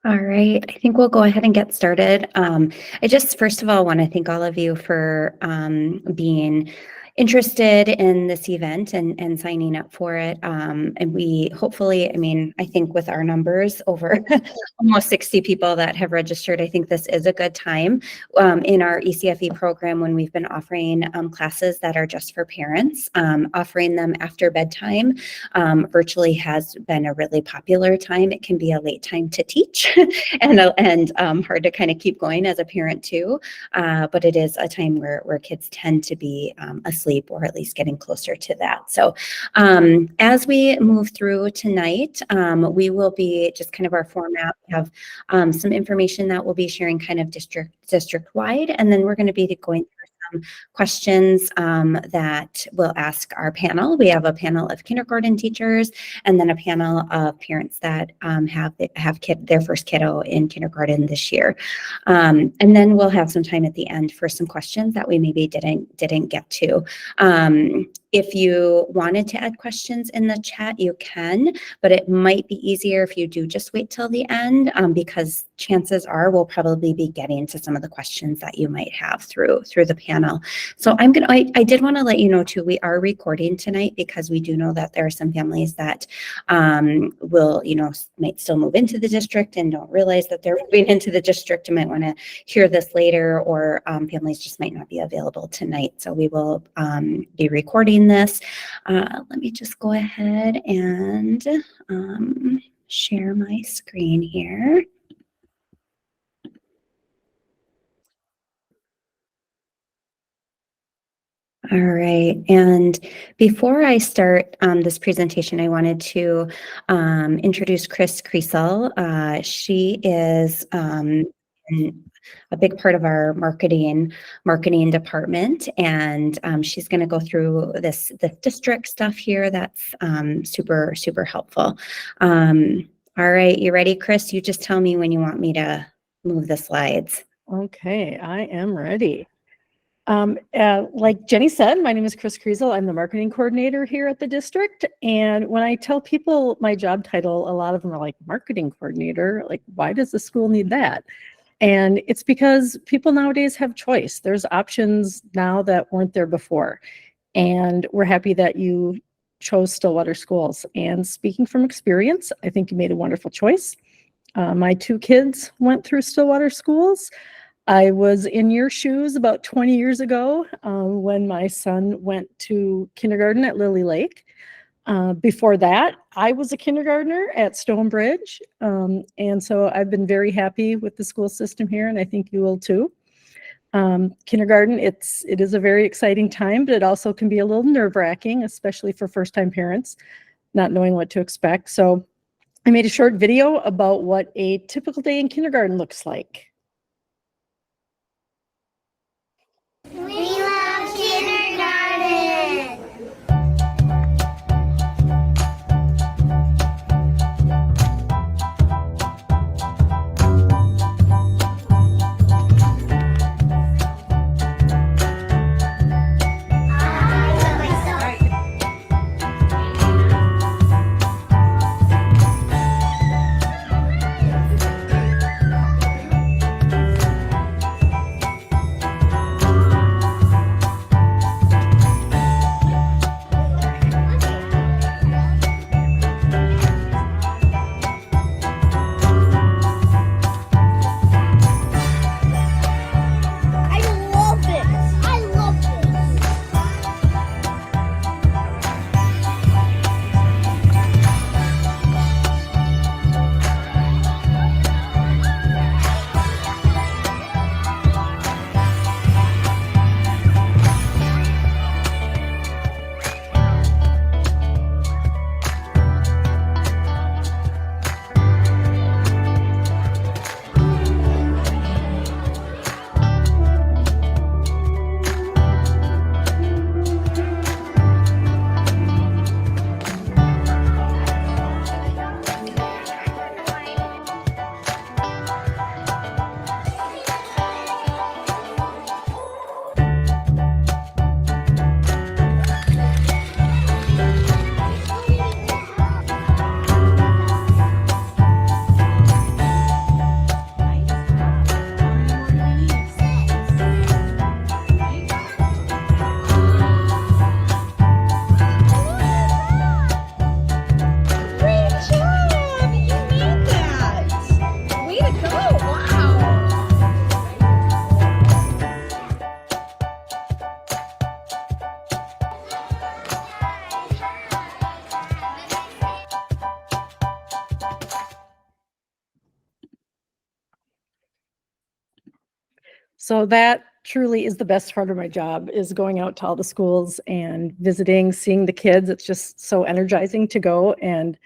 All right, I think we'll go ahead and get started. I just, first of all, want to thank all of you for being interested in this event and signing up for it. And we hopefully, I think with our numbers over almost 60 people that have registered, I think this is a good time in our ECFE program when we've been offering classes that are just for parents. Offering them after bedtime virtually has been a really popular time. It can be a late time to teach and hard to kind of keep going as a parent too. But it is a time where kids tend to be asleep or at least getting closer to that. So as we move through tonight, we will be just kind of our format. We have some information that we'll be sharing kind of district wide, and then we're going to be going through some questions that we'll ask our panel. We have a panel of kindergarten teachers and then a panel of parents that have their first kiddo in kindergarten this year. And then we'll have some time at the end for some questions that we maybe didn't get to. If you wanted to add questions in the chat, you can, but it might be easier if you do just wait till the end because chances are we'll probably be getting to some of the questions that you might have through the panel. So I did want to let you know too, we are recording tonight because we do know that there are some families that will, might still move into the district and don't realize that they're moving into the district and might want to hear this later, or families just might not be available tonight. So we will be recording this. Let me just go ahead and share my screen here. All right, and before I start this presentation, I wanted to introduce Chris Kriesel. She is a big part of our marketing department, and she's going to go through the district stuff here. That's super helpful. All right, you ready, Chris? You just tell me when you want me to move the slides. Okay, I am ready. Like Jenny said, my name is Chris Kriesel. I'm the marketing coordinator here at the district. And when I tell people my job title, a lot of them are like, marketing coordinator? Like, why does the school need that? And it's because people nowadays have choice. There's options now that weren't there before. And we're happy that you chose Stillwater Schools. And speaking from experience, I think you made a wonderful choice. My two kids went through Stillwater Schools. I was in your shoes about 20 years ago when my son went to kindergarten at Lily Lake. Before that, I was a kindergartner at Stonebridge. And so I've been very happy with the school system here, and I think you will too. Kindergarten, it is a very exciting time, but it also can be a little nerve-wracking, especially for first-time parents, not knowing what to expect. So I made a short video about what a typical day in kindergarten looks like. We love kindergarten. So that truly is the best part of my job, is going out to all the schools and visiting, seeing the kids. It's just so energizing to go, and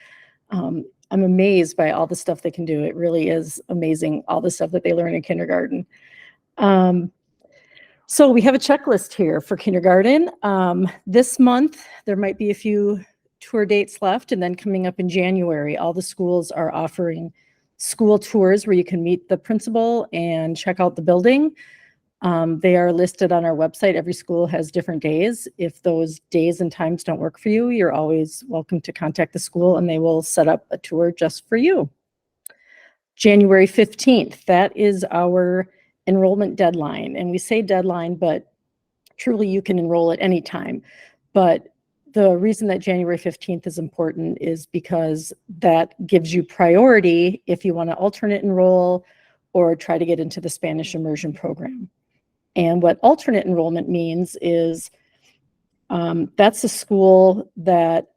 I'm amazed by all the stuff they can do. It really is amazing, all the stuff that they learn in kindergarten. So we have a checklist here for kindergarten. This month, there might be a few tour dates left, and then coming up in January, all the schools are offering school tours where you can meet the principal and check out the building. They are listed on our website. Every school has different days. If those days and times don't work for you, you're always welcome to contact the school and they will set up a tour just for you. January 15th, that is our enrollment deadline. And we say deadline, but truly you can enroll at any time. But the reason that January 15th is important is because that gives you priority if you want to alternate enroll or try to get into the Spanish immersion program. And what alternate enrollment means is that's a school that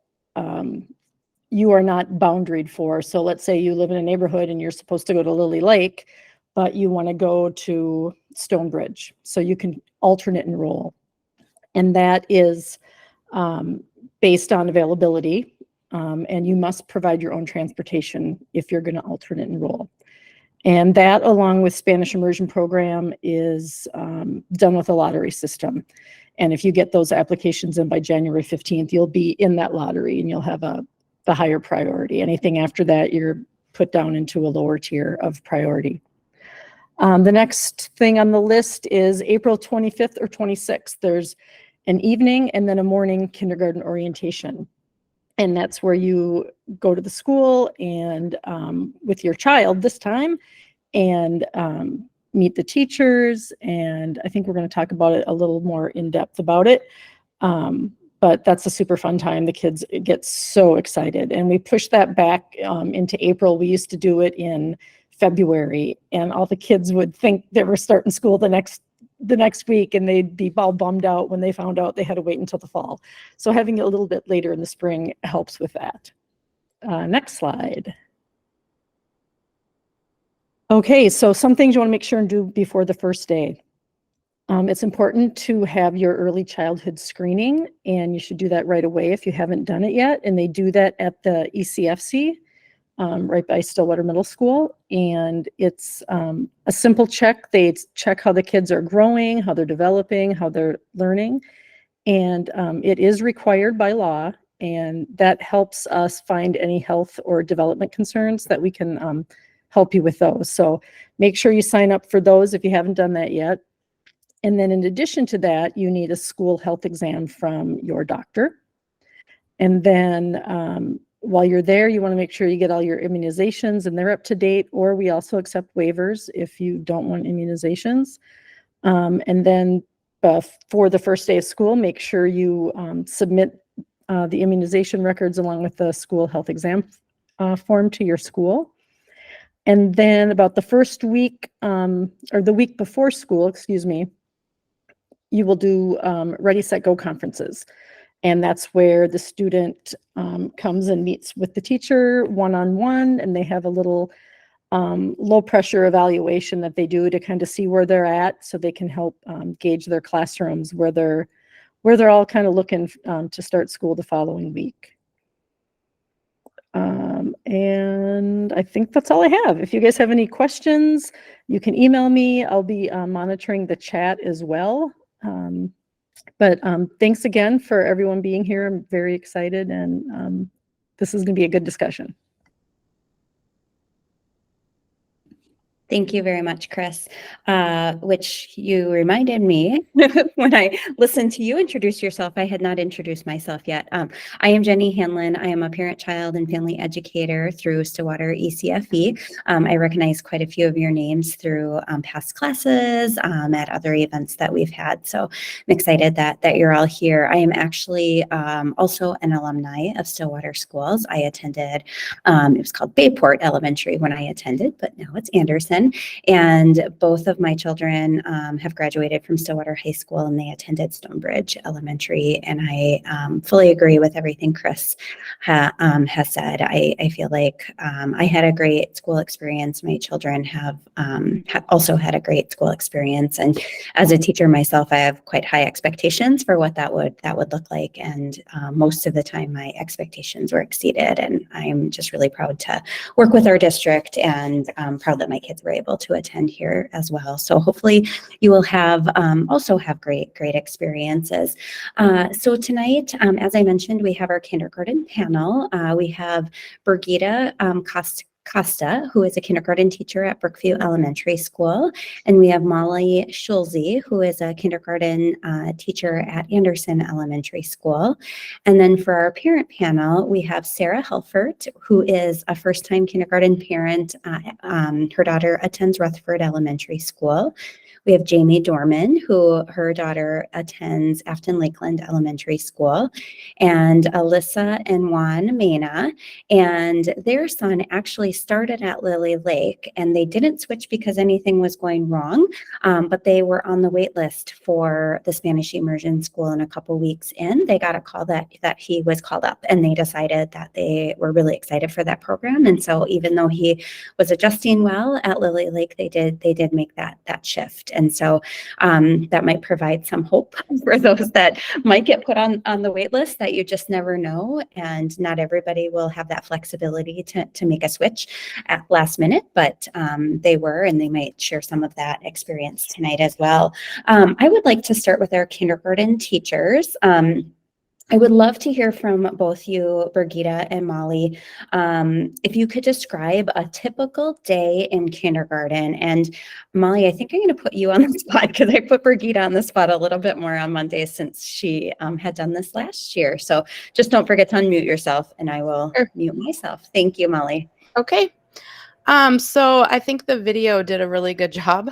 you are not boundaried for. So let's say you live in a neighborhood and you're supposed to go to Lily Lake, but you want to go to Stonebridge. So you can alternate enroll. And that is based on availability. And you must provide your own transportation if you're going to alternate enroll. And that, along with Spanish immersion program, is done with a lottery system. And if you get those applications in by January 15th, you'll be in that lottery and you'll have the higher priority. Anything after that, you're put down into a lower tier of priority. The next thing on the list is April 25th or 26th. There's an evening and then a morning kindergarten orientation. And that's where you go to the school and with your child this time and meet the teachers. And I think we're going to talk about it a little more in depth about it. But that's a super fun time. The kids get so excited. And we pushed that back into April. We used to do it in February, and all the kids would think they were starting school the next week, and they'd be all bummed out when they found out they had to wait until the fall. So having it a little bit later in the spring helps with that. Next slide. Okay, so some things you want to make sure and do before the first day. It's important to have your early childhood screening, and you should do that right away if you haven't done it yet. And they do that at the ECFC, right by Stillwater Middle School. And it's a simple check. They check how the kids are growing, how they're developing, how they're learning. And it is required by law, and that helps us find any health or development concerns that we can help you with those. So make sure you sign up for those if you haven't done that yet. And then in addition to that, you need a school health exam from your doctor. And then while you're there, you want to make sure you get all your immunizations and they're up to date, or we also accept waivers if you don't want immunizations. And then for the first day of school, make sure you submit the immunization records along with the school health exam form to your school. And then about the first week, or the week before school, excuse me, you will do Ready, Set, Go conferences. And that's where the student comes and meets with the teacher one-on-one, and they have a little low pressure evaluation that they do to kind of see where they're at, so they can help gauge their classrooms where they're all kind of looking to start school the following week. And I think that's all I have. If you guys have any questions, you can email me. I'll be monitoring the chat as well. But thanks again for everyone being here. I'm very excited, and this is going to be a good discussion. Thank you very much, Chris, which you reminded me when I listened to you introduce yourself. I had not introduced myself yet. I am Jenny Hanlon. I am a parent, child, and family educator through Stillwater ECFE. I recognize quite a few of your names through past classes, at other events that we've had. So I'm excited that you're all here. I am actually also an alumni of Stillwater Schools. I attended, it was called Bayport Elementary when I attended, but now it's Anderson. Anderson, and both of my children have graduated from Stillwater High School, and they attended Stonebridge Elementary. And I fully agree with everything Chris has said. I feel like I had a great school experience. My children have also had a great school experience, and as a teacher myself, I have quite high expectations for what that would look like. And most of the time, my expectations were exceeded, and I'm just really proud to work with our district, and proud that my kids were able to attend here as well. So hopefully, you will have also have great experiences. So tonight, as I mentioned, we have our kindergarten panel. We have Birgitta Costa, who is a kindergarten teacher at Brookview Elementary School. And we have Molly Schulze, who is a kindergarten teacher at Anderson Elementary School. And then for our parent panel, we have Sarah Helfert, who is a first-time kindergarten parent. Her daughter attends Rutherford Elementary School. We have Jamie Dorman, who her daughter attends Afton Lakeland Elementary School, and Alyssa and Juan Mena. And their son actually started at Lily Lake, and they didn't switch because anything was going wrong, but they were on the wait list for the Spanish immersion school. And a couple weeks in, they got a call that he was called up, and they decided that they were really excited for that program. And so even though he was adjusting well at Lily Lake, they did make that shift. And so that might provide some hope for those that might get put on the wait list, that you just never know. And not everybody will have that flexibility to make a switch at last minute, but they were, and they might share some of that experience tonight as well. I would like to start with our kindergarten teachers. I would love to hear from both you, Birgitta and Molly. If you could describe a typical day in kindergarten. And Molly, I think I'm going to put you on the spot, because I put Birgitta on the spot a little bit more on Mondays since she had done this last year. So just don't forget to unmute yourself, and I will mute myself. Thank you, Molly. Okay. So I think the video did a really good job,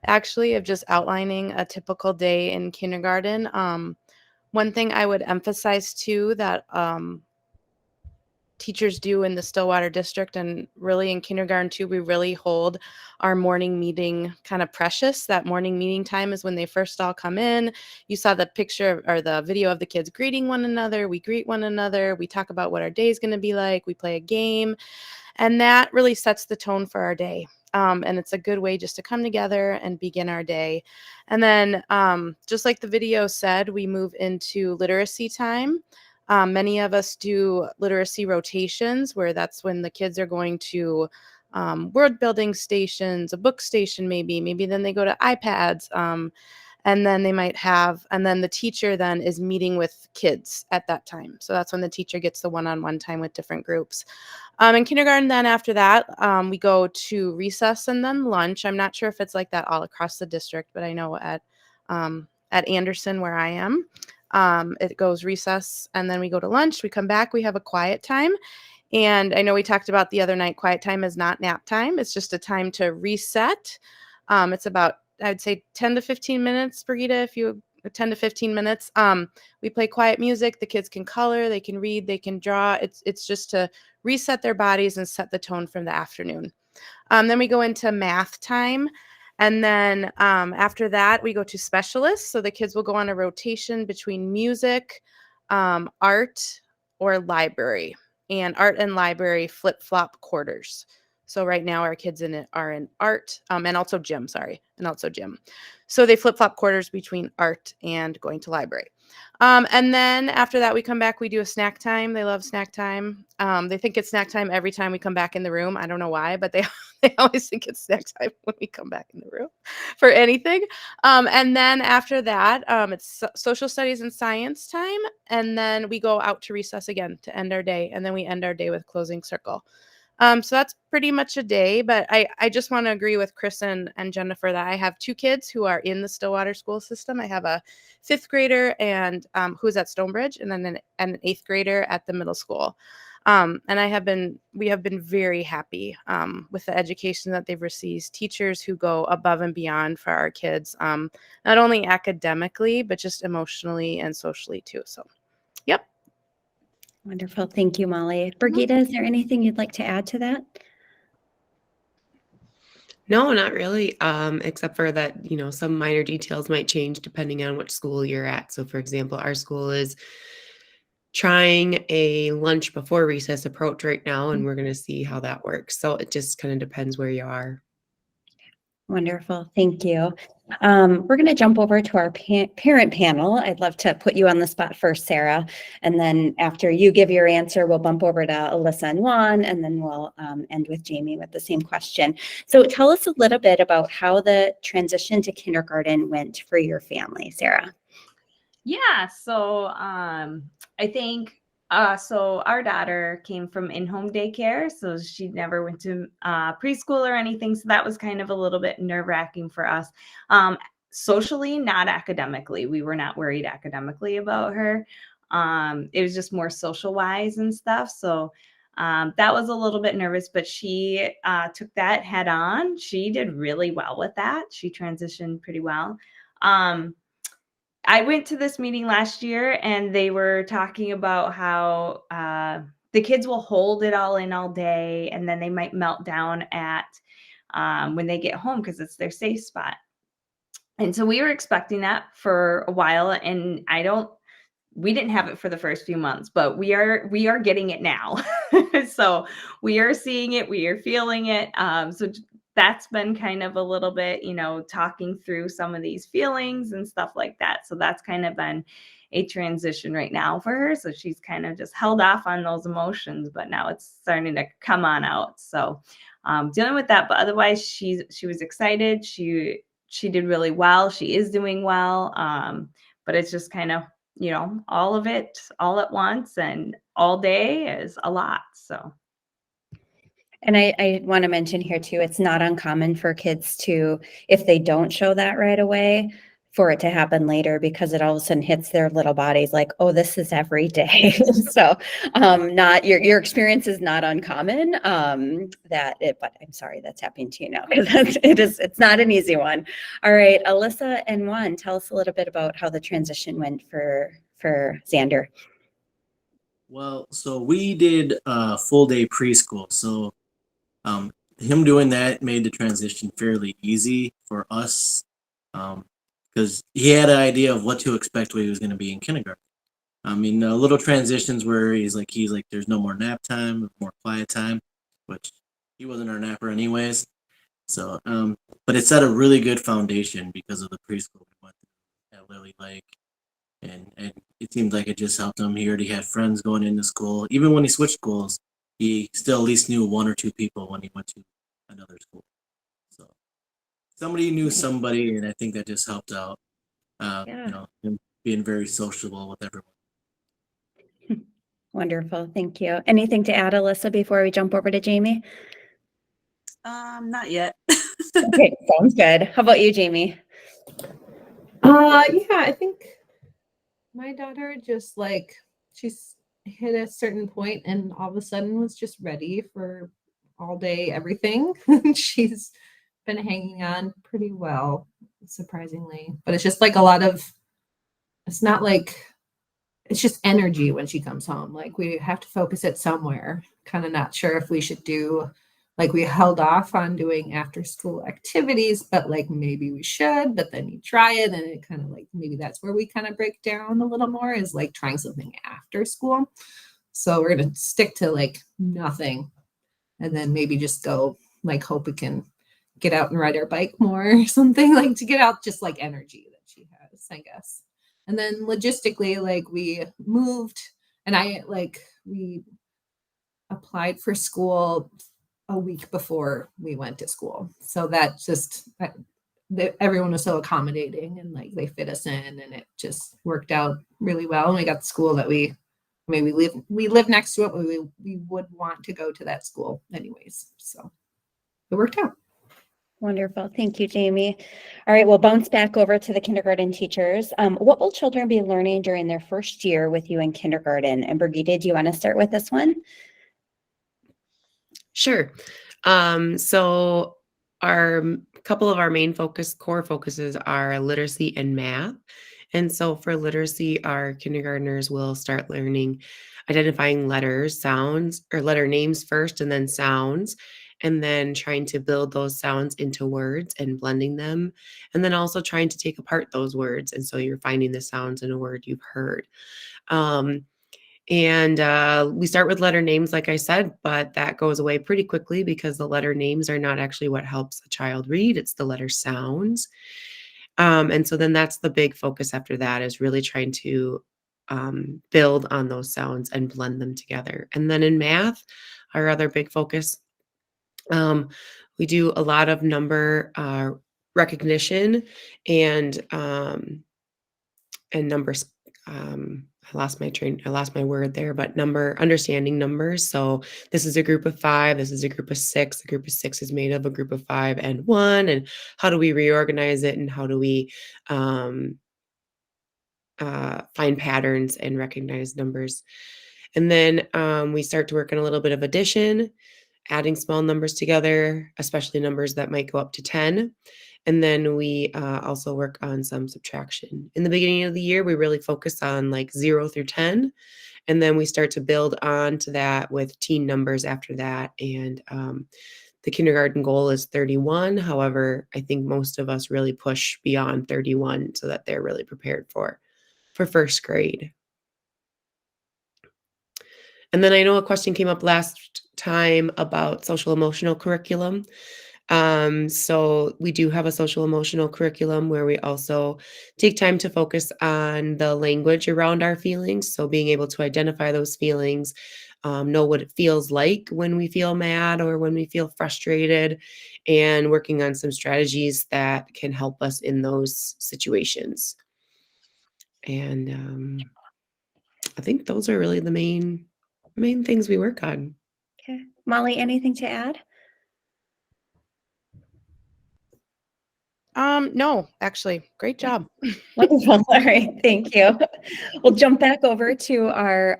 actually, of just outlining a typical day in kindergarten. One thing I would emphasize too, that teachers do in the Stillwater district, and really in kindergarten too, we really hold our morning meeting kind of precious. That morning meeting time is when they first all come in. You saw the picture or the video of the kids greeting one another. We greet one another. We talk about what our day is going to be like. We play a game. And that really sets the tone for our day. And it's a good way just to come together and begin our day. And then just like the video said, we move into literacy time. Many of us do literacy rotations, where that's when the kids are going to word building stations, a book station maybe then they go to iPads. And then they might have, and then the teacher then is meeting with kids at that time. So that's when the teacher gets the one-on-one time with different groups. In kindergarten, then after that, we go to recess and then lunch. I'm not sure if it's like that all across the district, but I know at Anderson, where I am, it goes recess and then we go to lunch. We come back, we have a quiet time. And I know we talked about the other night, quiet time is not nap time. It's just a time to reset. It's about, I'd say 10 to 15 minutes, Birgitta, 10 to 15 minutes. We play quiet music. The kids can color, they can read, they can draw. It's just to reset their bodies and set the tone from the afternoon. Then we go into math time. And then after that, we go to specialists. So the kids will go on a rotation between music, art, or library. And art and library flip-flop quarters. So right now our kids are in art, and also gym, So they flip-flop quarters between art and going to library. And then after that, we come back, we do a snack time. They love snack time. They think it's snack time every time we come back in the room. I don't know why, but they always think it's snack time when we come back in the room for anything. And then after that, it's social studies and science time. And then we go out to recess again to end our day. And then we end our day with closing circle. So that's pretty much a day, but I just want to agree with Chris and Jennifer that I have two kids who are in the Stillwater school system. I have a 5th grader and who's at Stonebridge, and then an 8th grader at the middle school. And we have been very happy with the education that they've received, teachers who go above and beyond for our kids, not only academically, but just emotionally and socially too. So, yep. Wonderful. Thank you, Molly. Birgitta, is there anything you'd like to add to that? No, not really. Except for that, some minor details might change depending on which school you're at. So, for example, our school is trying a lunch before recess approach right now, and we're going to see how that works. So it just kind of depends where you are. Wonderful. Thank you. We're going to jump over to our parent panel. I'd love to put you on the spot first, Sarah. And then after you give your answer, we'll bump over to Alyssa and Juan, and then we'll end with Jamie with the same question. So tell us a little bit about how the transition to kindergarten went for your family, Sarah. Yeah, so I think so our daughter came from in-home daycare, so she never went to preschool or anything. So that was kind of a little bit nerve-wracking for us. Socially, not academically. We were not worried academically about her. It was just more social-wise and stuff. So that was a little bit nervous, but she took that head on. She did really well with that. She transitioned pretty well. I went to this meeting last year and they were talking about how the kids will hold it all in all day and then they might melt down at when they get home because it's their safe spot. And so we were expecting that for a while, and we didn't have it for the first few months, but we are getting it now. So we are seeing it, we are feeling it. So that's been kind of a little bit, talking through some of these feelings and stuff like that. So that's kind of been a transition right now for her. So she's kind of just held off on those emotions, but now it's starting to come on out. So dealing with that, but otherwise she was excited. She did really well. She is doing well. But it's just kind of, all of it all at once and all day is a lot. So. And I want to mention here too, it's not uncommon for kids to, if they don't show that right away, for it to happen later because it all of a sudden hits their little bodies like, oh, this is every day. So not your experience is not uncommon but I'm sorry that's happening to you now because it's not an easy one. All right, Alyssa and Juan, tell us a little bit about how the transition went for Xander. Well, so we did full day preschool. So him doing that made the transition fairly easy for us because he had an idea of what to expect when he was going to be in kindergarten. I mean, little transitions where he's like, there's no more nap time, more quiet time, which he wasn't our napper anyways. So, but it set a really good foundation because of the preschool we went through at Lily Lake. And it seems like it just helped him. He already had friends going into school. Even when he switched schools, he still at least knew one or two people when he went to another school. So somebody knew somebody, and I think that just helped out. Him being very sociable with everyone. Wonderful, thank you. Anything to add, Alyssa, before we jump over to Jamie? Not yet. Okay, sounds good. How about you, Jamie? Yeah, I think my daughter just she's hit a certain point and all of a sudden was just ready for all day everything. She's been hanging on pretty well, surprisingly. But it's just it's not like, it's just energy when she comes home. Like we have to focus it somewhere. Kind of not sure if we should do, we held off on doing after school activities, but maybe we should, but then you try it and it kind of maybe that's where we kind of break down a little more is trying something after school. So we're going to stick to nothing and then maybe just go hope we can get out and ride our bike more or something to get out just energy that she has, I guess. And then logistically, we moved and we applied for school a week before we went to school. So that just, everyone was so accommodating and they fit us in and it just worked out really well. And we got the school that we live next to it, but we would want to go to that school anyways. So it worked out. Wonderful. Thank you, Jamie. All right, we'll bounce back over to the kindergarten teachers. What will children be learning during their first year with you in kindergarten? And Brigitte, do you want to start with this one? Sure. So our couple of our main core focuses are literacy and math. And so for literacy, our kindergartners will start learning identifying letters, sounds, or letter names first, and then sounds. and then trying to build those sounds into words and blending them, and then also trying to take apart those words. And so you're finding the sounds in a word you've heard. We start with letter names, like I said, but that goes away pretty quickly because the letter names are not actually what helps a child read. It's the letter sounds. And so then that's the big focus after that, is really trying to build on those sounds and blend them together. And then in math, our other big focus, we do a lot of number recognition and numbers. I lost my word there, but understanding numbers. So this is a group of 5, this is a group of 6. The group of 6 is made of a group of 5 and 1. And how do we reorganize it? And how do we find patterns and recognize numbers? And then we start to work on a little bit of addition, adding small numbers together, especially numbers that might go up to 10. And then we also work on some subtraction. In the beginning of the year, we really focus on like 0 through 10. And then we start to build on to that with teen numbers after that. And the kindergarten goal is 31. However, I think most of us really push beyond 31 so that they're really prepared for first grade. And then I know a question came up last time about social emotional curriculum. So we do have a social emotional curriculum where we also take time to focus on the language around our feelings. So being able to identify those feelings, know what it feels like when we feel mad or when we feel frustrated, and working on some strategies that can help us in those situations. And I think those are really the main things we work on. Okay. Molly, anything to add? No, actually, great job. Wonderful. All right. Thank you. We'll jump back over to our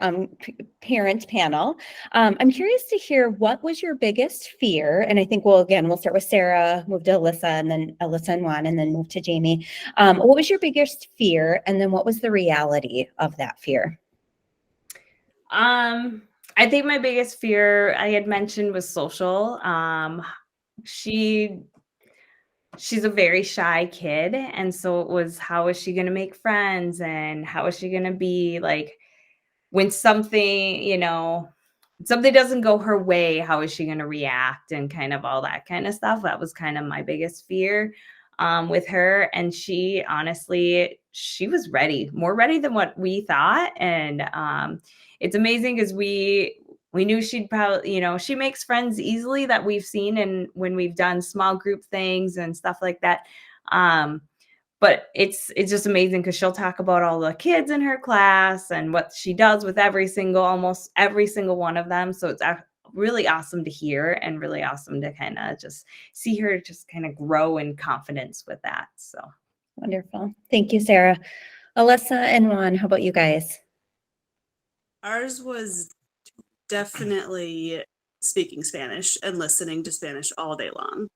parent panel. I'm curious to hear, what was your biggest fear? And I think we'll start with Sarah, move to Alyssa, and then Alyssa and Juan, and then move to Jamie. What was your biggest fear? And then what was the reality of that fear? I think my biggest fear I had mentioned was social. She's a very shy kid, and so it was, how is she going to make friends, and how is she going to be like when something doesn't go her way, how is she going to react, and kind of all that kind of stuff. That was kind of my biggest fear with her. And she was ready, more ready than what we thought. And it's amazing because we knew she'd probably, she makes friends easily, that we've seen, and when we've done small group things and stuff like that. But it's just amazing because she'll talk about all the kids in her class and what she does with almost every single one of them. So it's really awesome to hear, and really awesome to kind of just see her just kind of grow in confidence with that. So Wonderful. Thank you, Sarah. Alyssa and Juan, how about you guys? Ours was definitely speaking Spanish and listening to Spanish all day long.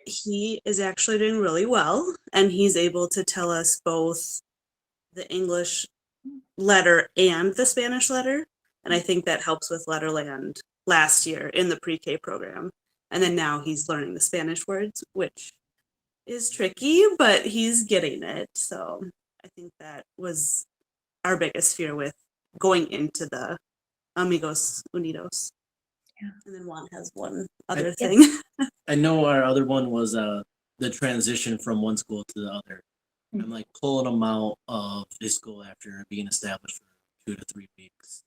He is actually doing really well, and he's able to tell us both the English letter and the Spanish letter. And I think that helps with Letterland last year in the pre-K program. And then now he's learning the Spanish words, which is tricky, but he's getting it. So I think that was our biggest fear with going into the Amigos Unidos. Yeah. And then Juan has one other thing. I know our other one was the transition from one school to the other. I'm like pulling him out of his school after being established for 2 to 3 weeks.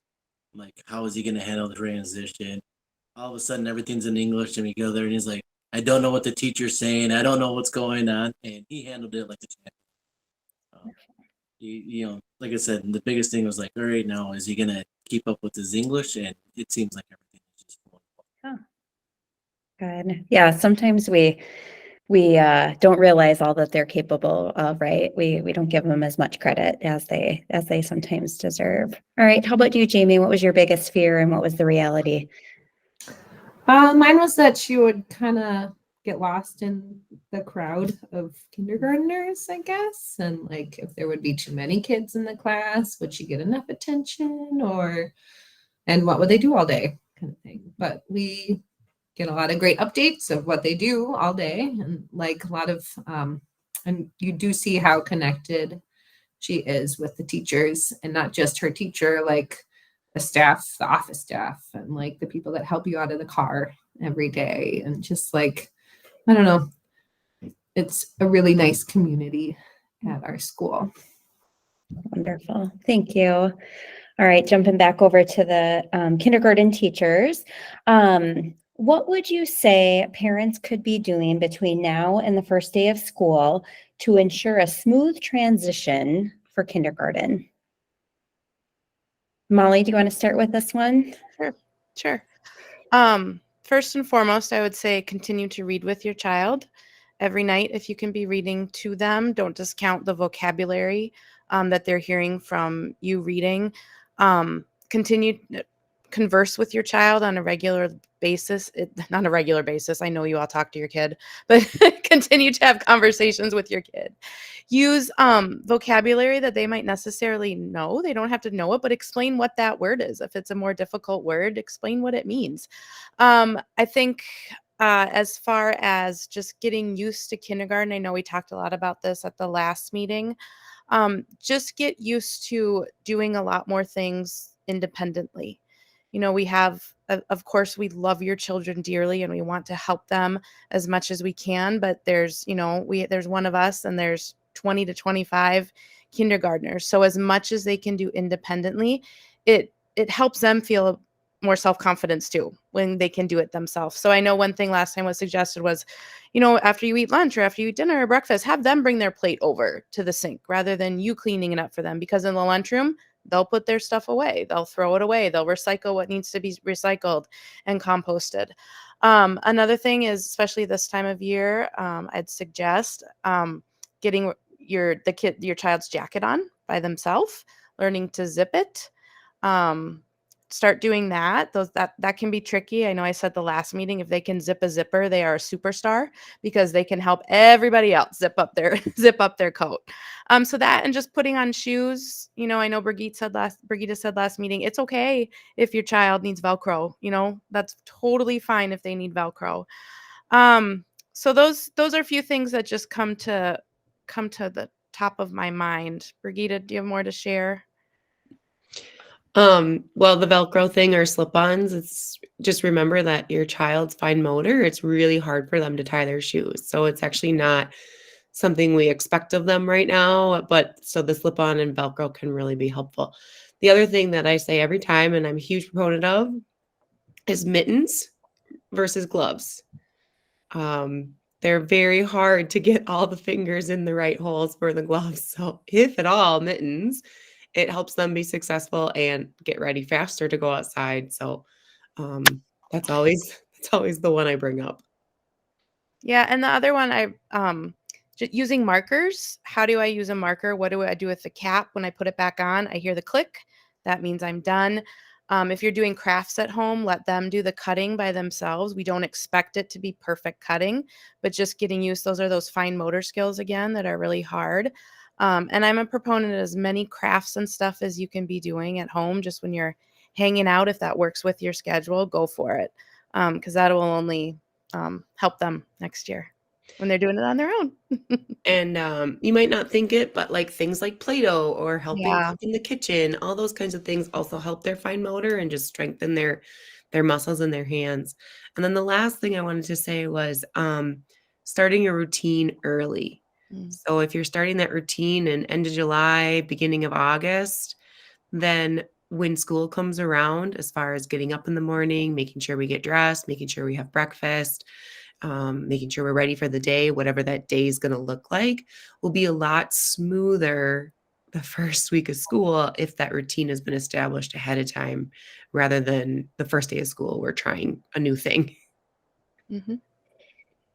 I'm like, how is he going to handle the transition? All of a sudden, everything's in English, and we go there, and he's like, I don't know what the teacher's saying. I don't know what's going on. And he handled it like a champion. Like I said, the biggest thing was like, all right, now is he going to keep up with his English? And it seems like everything is just going well. Good. Yeah, sometimes we don't realize all that they're capable of, right? We don't give them as much credit as they sometimes deserve. All right, how about you, Jamie? What was your biggest fear, and what was the reality? Mine was that she would kind of get lost in the crowd of kindergartners, I guess. And like, if there would be too many kids in the class, would she get enough attention, and what would they do all day? kind of thing. But we get a lot of great updates of what they do all day, and like a lot of and you do see how connected she is with the teachers, and not just her teacher, like the staff, the office staff, and like the people that help you out of the car every day. And just like, I don't know, it's a really nice community at our school. Wonderful. Thank you. All right, jumping back over to the kindergarten teachers. What would you say parents could be doing between now and the first day of school to ensure a smooth transition for kindergarten? Molly, do you want to start with this one? Sure. First and foremost, I would say continue to read with your child every night. If you can be reading to them, don't discount the vocabulary that they're hearing from you reading. Continue converse with your child on a regular basis. Not a regular basis. I know you all talk to your kid, but continue to have conversations with your kid. Use vocabulary that they might necessarily know. They don't have to know it, but explain what that word is. If it's a more difficult word, explain what it means. I think as far as just getting used to kindergarten, I know we talked a lot about this at the last meeting. Just get used to doing a lot more things independently. You know, we have, of course, we love your children dearly and we want to help them as much as we can, but there's, you know, there's one of us and there's 20 to 25 kindergartners. So as much as they can do independently, it helps them feel more self-confidence too when they can do it themselves. So I know one thing last time was suggested was, you know, after you eat lunch or after you eat dinner or breakfast, have them bring their plate over to the sink rather than you cleaning it up for them, because in the lunchroom, they'll put their stuff away. They'll throw it away. They'll recycle what needs to be recycled and composted. Another thing is, especially this time of year, I'd suggest getting your child's jacket on by themselves, learning to zip it. Start doing that. That can be tricky. I know I said the last meeting, if they can zip a zipper, they are a superstar because they can help everybody else zip up their coat. So that, and just putting on shoes. You know, I know Brigitte said last meeting, it's okay if your child needs Velcro. You know, that's totally fine if they need Velcro. So those are a few things that just come to the top of my mind. Brigitte, do you have more to share? Well, the Velcro thing or slip-ons, it's just remember that your child's fine motor, it's really hard for them to tie their shoes. So it's actually not something we expect of them right now, but so the slip-on and Velcro can really be helpful. The other thing that I say every time, and I'm a huge proponent of, is mittens versus gloves. They're very hard to get all the fingers in the right holes for the gloves. So if at all, mittens, it helps them be successful and get ready faster to go outside. So that's always the one I bring up. Yeah, and the other one, using markers. How do I use a marker? What do I do with the cap when I put it back on? I hear the click. That means I'm done. If you're doing crafts at home, let them do the cutting by themselves. We don't expect it to be perfect cutting, but just getting used. Those are those fine motor skills again that are really hard. And I'm a proponent of as many crafts and stuff as you can be doing at home. Just when you're hanging out, if that works with your schedule, go for it, because that will only help them next year when they're doing it on their own. And you might not think it, but like things like Play-Doh or helping Yeah. cook in the kitchen, all those kinds of things also help their fine motor and just strengthen their muscles in their hands. And then the last thing I wanted to say was starting a routine early. Mm. So if you're starting that routine in end of July, beginning of August, then when school comes around, as far as getting up in the morning, making sure we get dressed, making sure we have breakfast, making sure we're ready for the day, whatever that day is going to look like, will be a lot smoother the first week of school if that routine has been established ahead of time, rather than the first day of school, we're trying a new thing. Mm-hmm.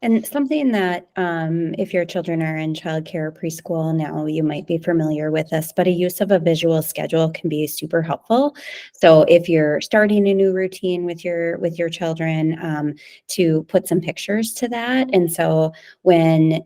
And something that, if your children are in childcare or preschool now, you might be familiar with this, but a use of a visual schedule can be super helpful. So if you're starting a new routine with your children, to put some pictures to that. And so when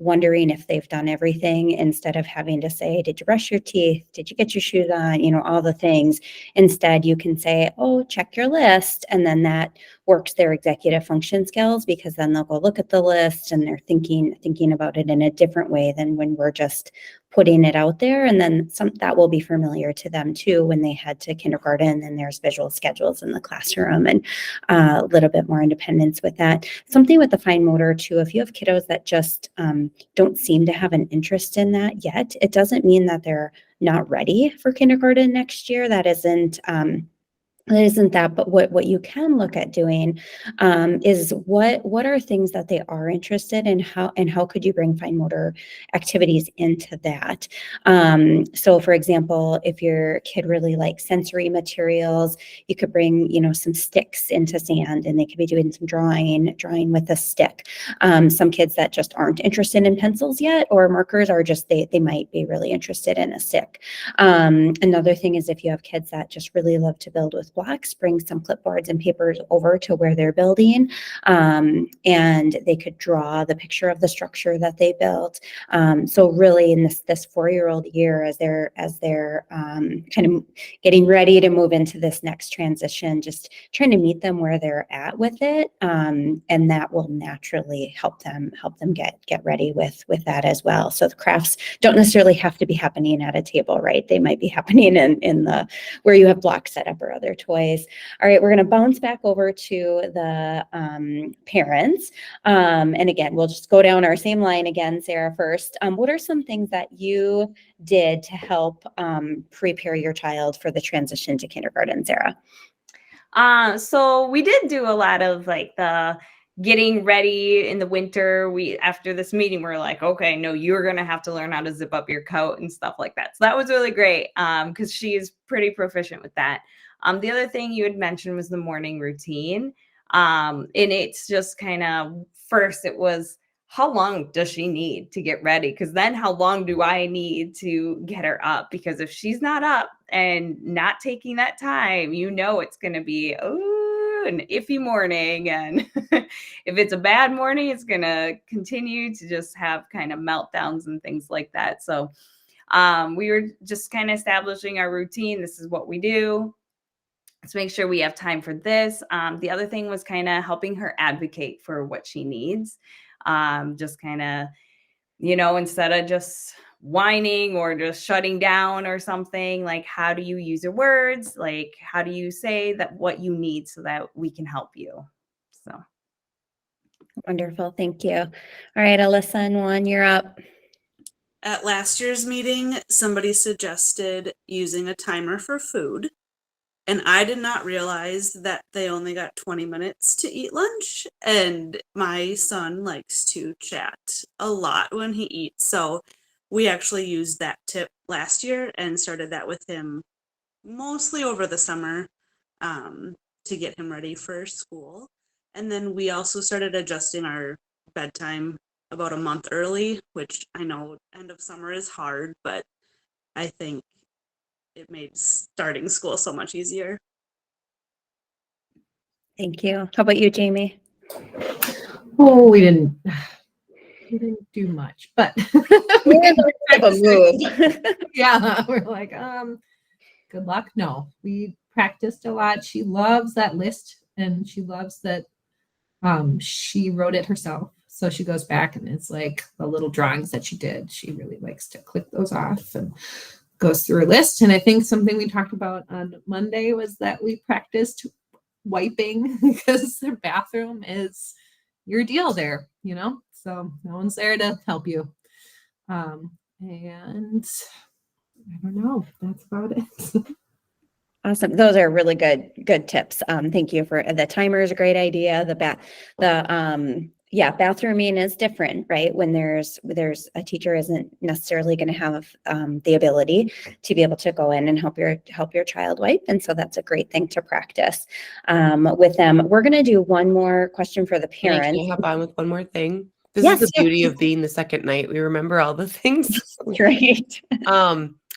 wondering if they've done everything instead of having to say, did you brush your teeth? Did you get your shoes on? All the things. Instead, you can say, oh, check your list. And then that works their executive function skills, because then they'll go look at the list and they're thinking about it in a different way than when we're just putting it out there. And then that will be familiar to them too when they head to kindergarten, and there's visual schedules in the classroom, and a little bit more independence with that. Something with the fine motor too, if you have kiddos that just don't seem to have an interest in that yet, it doesn't mean that they're not ready for kindergarten next year. That isn't that, but what you can look at doing is what are things that they are interested in, how could you bring fine motor activities into that. So for example, if your kid really likes sensory materials, you could bring some sticks into sand, and they could be doing some drawing with a stick. Some kids that just aren't interested in pencils yet or markers are just they might be really interested in a stick. Another thing is if you have kids that just really love to build with blocks, bring some clipboards and papers over to where they're building, and they could draw the picture of the structure that they built. So really in this 4-year-old year, as they're kind of getting ready to move into this next transition, just trying to meet them where they're at with it, and that will naturally help them get ready with that as well. So the crafts don't necessarily have to be happening at a table, right? They might be happening in the where you have blocks set up or other toys. All right, we're going to bounce back over to the parents. And again, we'll just go down our same line again, Sarah, first. What are some things that you did to help prepare your child for the transition to kindergarten, Sarah? So we did do a lot of like the getting ready in the winter. After this meeting, we're like, okay, no, you're gonna have to learn how to zip up your coat and stuff like that. So that was really great because she is pretty proficient with that. The other thing you had mentioned was the morning routine. And it's just kind of first it was, how long does she need to get ready? Because then how long do I need to get her up? Because if she's not up and not taking that time, it's going to be an iffy morning. And if it's a bad morning, it's going to continue to just have kind of meltdowns and things like that. So we were just kind of establishing our routine. This is what we do. Let's make sure we have time for this. The other thing was kind of helping her advocate for what she needs. Just kind of, instead of just whining or just shutting down or something, like, how do you use your words? Like, how do you say that what you need so that we can help you? So. Wonderful. Thank you. All right, Alyssa and Juan, you're up. At last year's meeting, somebody suggested using a timer for food. And I did not realize that they only got 20 minutes to eat lunch. And my son likes to chat a lot when he eats. So we actually used that tip last year and started that with him mostly over the summer to get him ready for school. And then we also started adjusting our bedtime about a month early, which I know end of summer is hard, but I think it made starting school so much easier. Thank you. How about you, Jamie? Oh, we didn't do much, but yeah, we're like, good luck. No, we practiced a lot. She loves that list, and she loves that she wrote it herself. So she goes back and it's like the little drawings that she did. She really likes to click those off and goes through a list. And I think something we talked about on Monday was that we practiced wiping because their bathroom is your deal there, so no one's there to help you. And I don't know, that's about it. Awesome. Those are really good tips. Thank you for the timer is a great idea. Bathrooming is different, right? When there's a teacher isn't necessarily going to have the ability to be able to go in and help your child wipe. And so that's a great thing to practice with them. We're going to do one more question for the parents. Can I hop on with one more thing? This is the beauty of being the second night. We remember all the things. Right.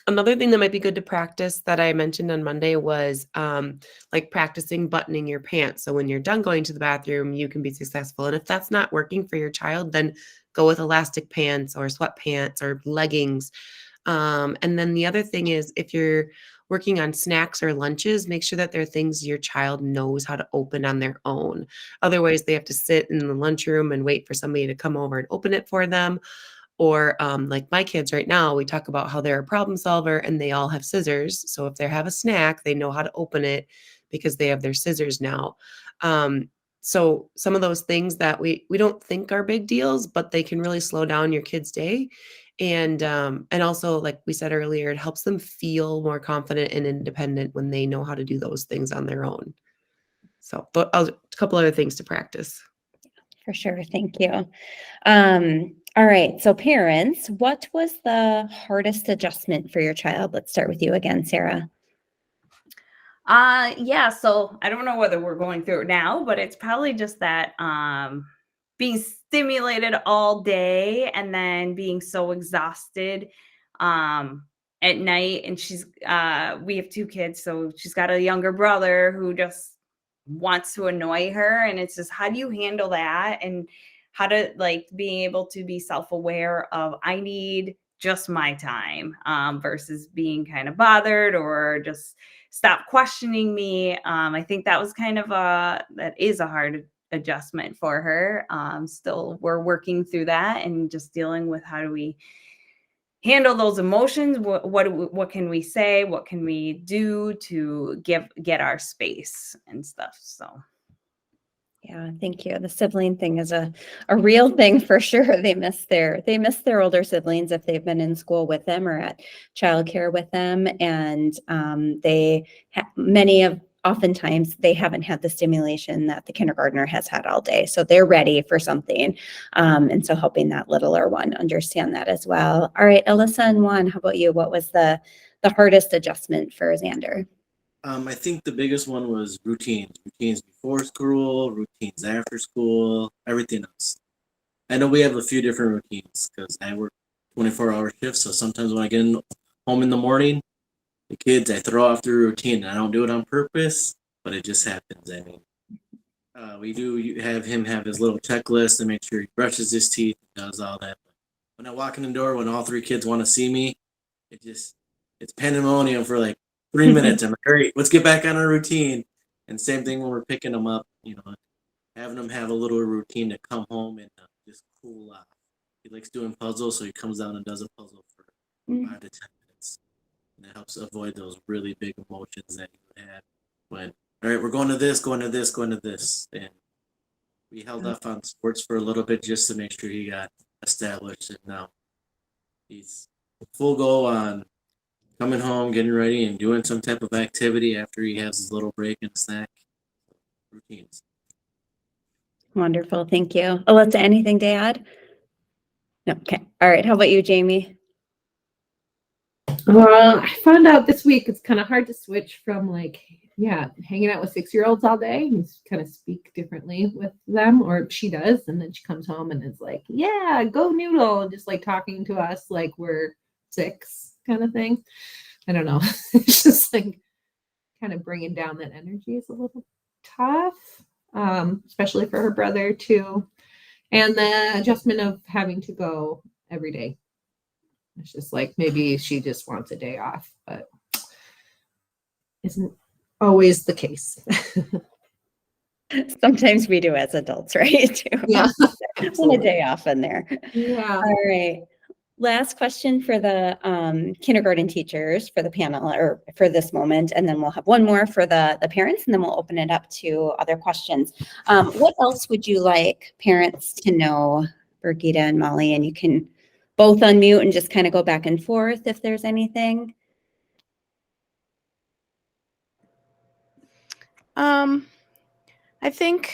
Another thing that might be good to practice that I mentioned on Monday was like practicing buttoning your pants. So when you're done going to the bathroom, you can be successful. And if that's not working for your child, then go with elastic pants or sweatpants or leggings. And then the other thing is, if you're working on snacks or lunches, make sure that they're things your child knows how to open on their own. Otherwise, they have to sit in the lunchroom and wait for somebody to come over and open it for them. Or like my kids right now, we talk about how they're a problem solver and they all have scissors. So if they have a snack, they know how to open it because they have their scissors now. So some of those things that we don't think are big deals, but they can really slow down your kid's day. And also, like we said earlier, it helps them feel more confident and independent when they know how to do those things on their own. So, but a couple other things to practice. For sure. Thank you. All right. So parents, what was the hardest adjustment for your child? Let's start with you again, Sarah. Yeah, so I don't know whether we're going through it now, but it's probably just that being stimulated all day and then being so exhausted at night. And we have 2 kids, so she's got a younger brother who just wants to annoy her. And it's just, how do you handle that? And how to, like, being able to be self-aware of, I need just my time, versus being kind of bothered or just stop questioning me. I think that was kind of that is a hard adjustment for her. Still, we're working through that and just dealing with, how do we handle those emotions? What can we say? What can we do to get our space and stuff? So. Yeah, thank you. The sibling thing is a real thing for sure. They miss their older siblings if they've been in school with them or at childcare with them, and oftentimes they haven't had the stimulation that the kindergartner has had all day, so they're ready for something, and so helping that littler one understand that as well. All right, Alyssa and Juan, how about you? What was the hardest adjustment for Xander? I think the biggest one was routines. Routines before school, routines after school, everything else. I know we have a few different routines because I work 24-hour shifts. So sometimes when I get home in the morning, the kids, I throw off their routine. I don't do it on purpose, but it just happens. I mean, we do have him have his little checklist to make sure he brushes his teeth, does all that. But when I walk in the door, when all 3 kids want to see me, it's pandemonium for like 3 minutes. I'm like, all right, let's get back on our routine. And same thing when we're picking them up, having them have a little routine to come home and just cool off. He likes doing puzzles, so he comes down and does a puzzle for 5 to 10 minutes. And that helps avoid those really big emotions that you have when, all right, we're going to this, going to this, going to this. And we held off on sports for a little bit just to make sure he got established. And now he's full go on coming home, getting ready, and doing some type of activity after he has his little break and snack. Routines. Wonderful. Thank you. Alyssa, anything to add? No. Okay. All right. How about you, Jamie? Well, I found out this week it's kind of hard to switch from hanging out with 6-year-olds all day and kind of speak differently with them, or she does, and then she comes home and is like, yeah, go noodle, and just like talking to us like we're 6 kind of thing. I don't know. It's just like kind of bringing down that energy is a little tough, especially for her brother too. And the adjustment of having to go every day. It's just like, maybe she just wants a day off, but isn't always the case. Sometimes we do as adults, right? Yeah. Want a day off in there. Yeah. All right. Last question for the kindergarten teachers for the panel, or for this moment, and then we'll have one more for the parents, and then we'll open it up to other questions. What else would you like parents to know, Birgitta and Molly? And you can both unmute and just kind of go back and forth if there's anything. I think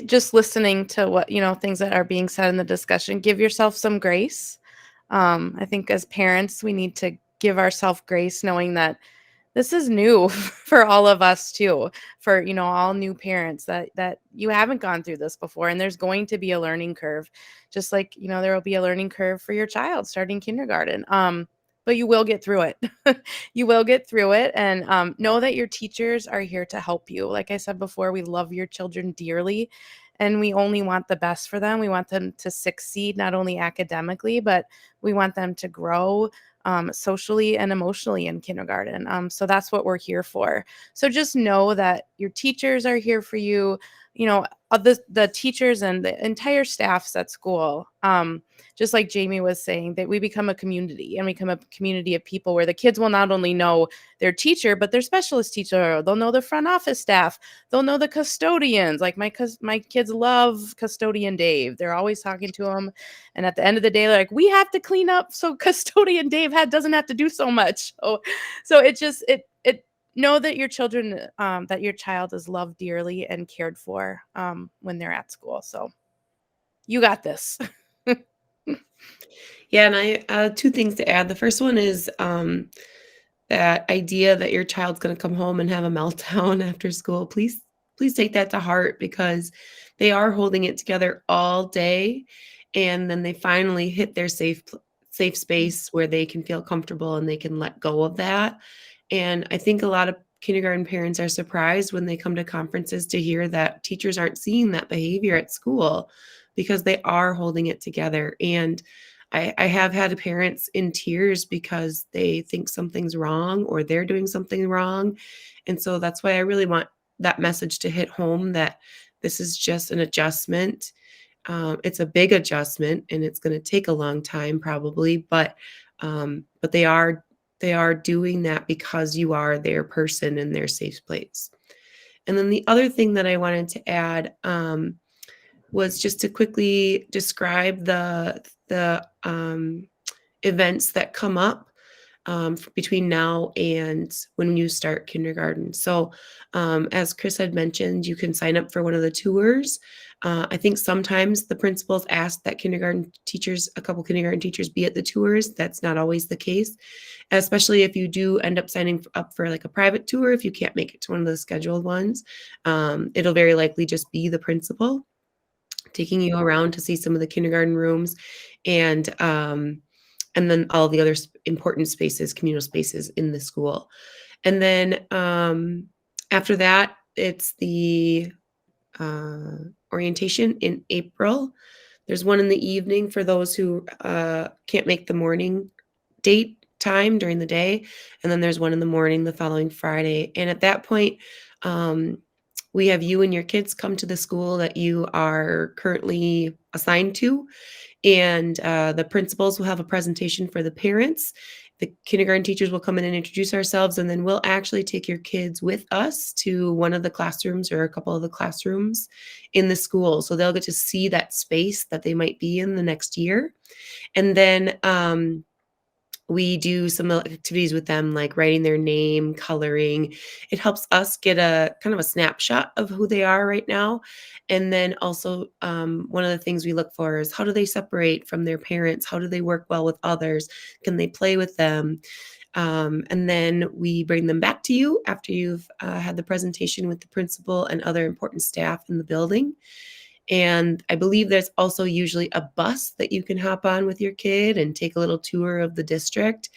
just listening to what, things that are being said in the discussion, give yourself some grace. I think as parents, we need to give ourselves grace, knowing that this is new for all of us too, for, all new parents that you haven't gone through this before. And there's going to be a learning curve, just like, there will be a learning curve for your child starting kindergarten. But you will get through it. You will get through it, and know that your teachers are here to help you. Like I said before, we love your children dearly, and we only want the best for them. We want them to succeed, not only academically, but we want them to grow socially and emotionally in kindergarten. So that's what we're here for. So just know that your teachers are here for you. You know, the teachers and the entire staffs at school, just like Jamie was saying, that we become a community, and we become a community of people where the kids will not only know their teacher, but their specialist teacher. They'll know the front office staff. They'll know the custodians. Like my kids love custodian Dave. They're always talking to him. And at the end of the day, they're like, we have to clean up so custodian Dave doesn't have to do so much. So it just, it know that your children, that your child is loved dearly and cared for when they're at school. So you got this. Yeah, and I two things to add. The first one is that idea that your child's going to come home and have a meltdown after school. Please take that to heart, because they are holding it together all day, and then they finally hit their safe space where they can feel comfortable and they can let go of that. And I think a lot of kindergarten parents are surprised when they come to conferences to hear that teachers aren't seeing that behavior at school, because they are holding it together. And I have had parents in tears because they think something's wrong or they're doing something wrong. And so that's why I really want that message to hit home, that this is just an adjustment. It's a big adjustment, and it's going to take a long time probably, but they are doing that because you are their person in their safe place. And then the other thing that I wanted to add was just to quickly describe the events that come up between now and when you start kindergarten. So as Chris had mentioned, you can sign up for one of the tours. I think sometimes the principals ask that a couple kindergarten teachers be at the tours. That's not always the case, especially if you do end up signing up for like a private tour. If you can't make it to one of the scheduled ones, it'll very likely just be the principal taking you around to see some of the kindergarten rooms, and then all the other important spaces, communal spaces in the school. And then after that, it's the orientation in April. There's one in the evening for those who can't make the morning date time during the day. And then there's one in the morning the following Friday. And at that point, we have you and your kids come to the school that you are currently assigned to. And the principals will have a presentation for the parents. The kindergarten teachers will come in and introduce ourselves, and then we'll actually take your kids with us to one of the classrooms or a couple of the classrooms in the school. So they'll get to see that space that they might be in the next year. And then we do some activities with them, like writing their name, coloring. It helps us get a kind of a snapshot of who they are right now. And then also one of the things we look for is, how do they separate from their parents? How do they work well with others? Can they play with them? And then we bring them back to you after you've had the presentation with the principal and other important staff in the building. And I believe there's also usually a bus that you can hop on with your kid and take a little tour of the district.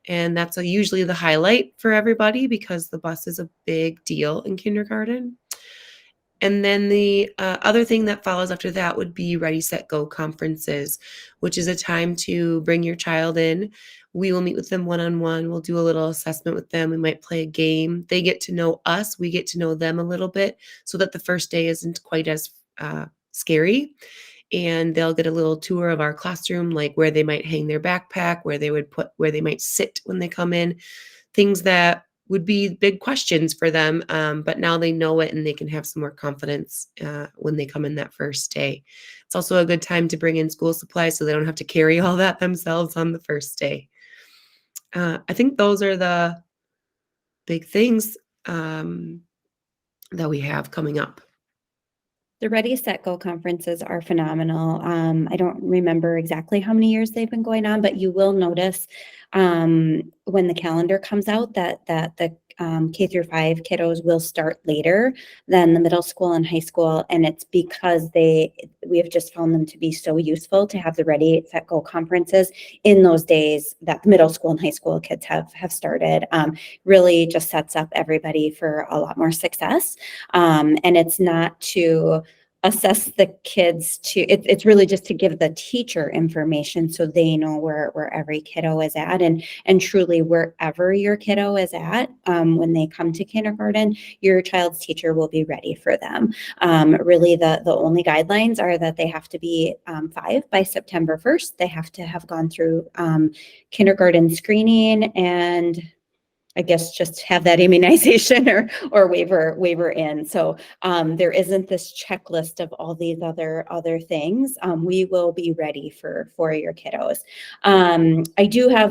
And that's usually the highlight for everybody, because the bus is a big deal in kindergarten. And then the other thing that follows after that would be Ready, Set, Go conferences, which is a time to bring your child in. We will meet with them one-on-one. We'll do a little assessment with them. We might play a game. They get to know us. We get to know them a little bit, so that the first day isn't quite as scary. And they'll get a little tour of our classroom, like where they might hang their backpack, where they might sit when they come in, things that would be big questions for them. But now they know it, and they can have some more confidence when they come in that first day. It's also a good time to bring in school supplies, so they don't have to carry all that themselves on the first day. I think those are the big things that we have coming up. The Ready, Set, Go conferences are phenomenal. I don't remember exactly how many years they've been going on, but you will notice when the calendar comes out that the K through 5 kiddos will start later than the middle school and high school. And it's because we have just found them to be so useful to have the Ready, Set, Go conferences in those days that the middle school and high school kids have started. Really just sets up everybody for a lot more success. And it's not to assess the kids it's really just to give the teacher information so they know where every kiddo is at, and truly wherever your kiddo is at, when they come to kindergarten, your child's teacher will be ready for them. Really the only guidelines are that they have to be 5 by September 1st. They have to have gone through kindergarten screening, and I guess just have that immunization or waiver in. So there isn't this checklist of all these other things. We will be ready for your kiddos.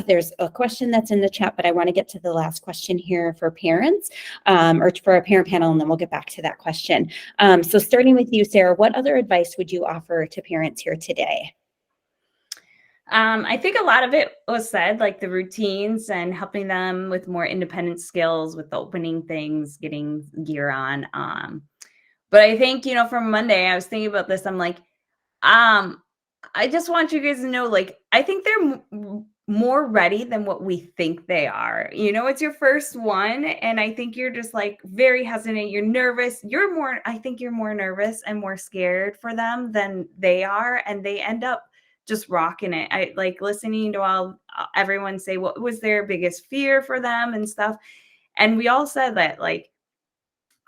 There's a question that's in the chat, but I want to get to the last question here for parents, or for a parent panel, and then we'll get back to that question. So starting with you, Sarah, what other advice would you offer to parents here today? I think a lot of it was said, like the routines and helping them with more independent skills with opening things, getting gear on. But I think, from Monday, I was thinking about this. I'm like, I just want you guys to know, like, I think they're more ready than what we think they are. It's your first one, and I think you're just like very hesitant. You're nervous. I think you're more nervous and more scared for them than they are, and they end up just rocking it. I like listening to everyone say what was their biggest fear for them and stuff. And we all said that, like,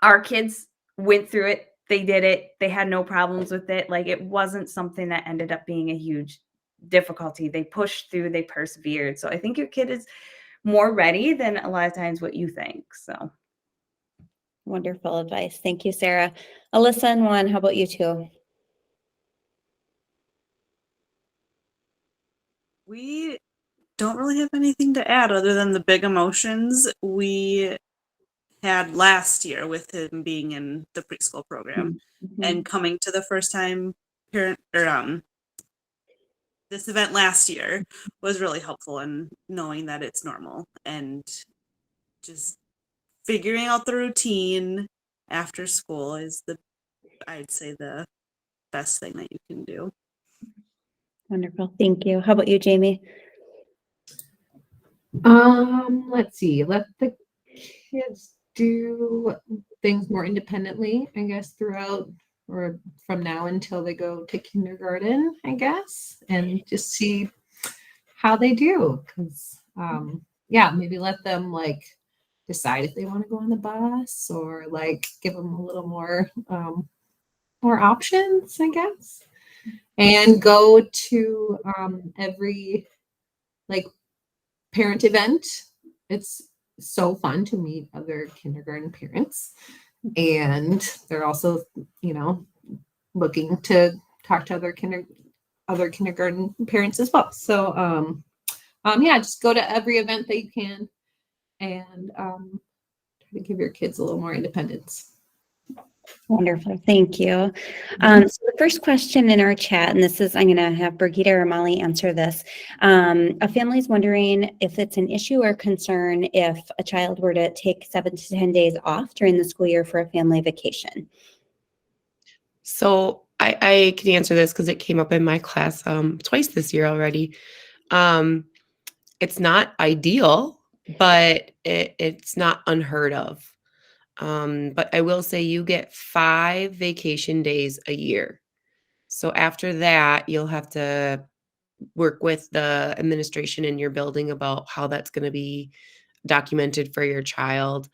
our kids went through it. They did it. They had no problems with it. Like, it wasn't something that ended up being a huge difficulty. They pushed through, they persevered. So I think your kid is more ready than a lot of times what you think. So Wonderful advice. Thank you, Sarah. Alyssa and Juan, how about you two? We don't really have anything to add other than the big emotions we had last year with him being in the preschool program and coming to the first time parent or this event last year was really helpful, and knowing that it's normal and just figuring out the routine after school is I'd say the best thing that you can do. Wonderful. Thank you. How about you, Jamie? Let's see. Let the kids do things more independently, I guess, throughout or from now until they go to kindergarten, I guess, and just see how they do. Because, maybe let them like decide if they want to go on the bus, or like give them a little more options, I guess, and go to every like parent event. It's so fun to meet other kindergarten parents, and they're also, looking to talk to other kindergarten parents as well. So, just go to every event that you can, and try to give your kids a little more independence. Wonderful. Thank you. So the first question in our chat, and this is, I'm going to have Brigitte or Molly answer this. A family is wondering if it's an issue or concern if a child were to take 7 to 10 days off during the school year for a family vacation. So I can answer this because it came up in my class twice this year already. It's not ideal, but it's not unheard of. But I will say you get 5 vacation days a year. So after that, you'll have to work with the administration in your building about how that's going to be documented for your child.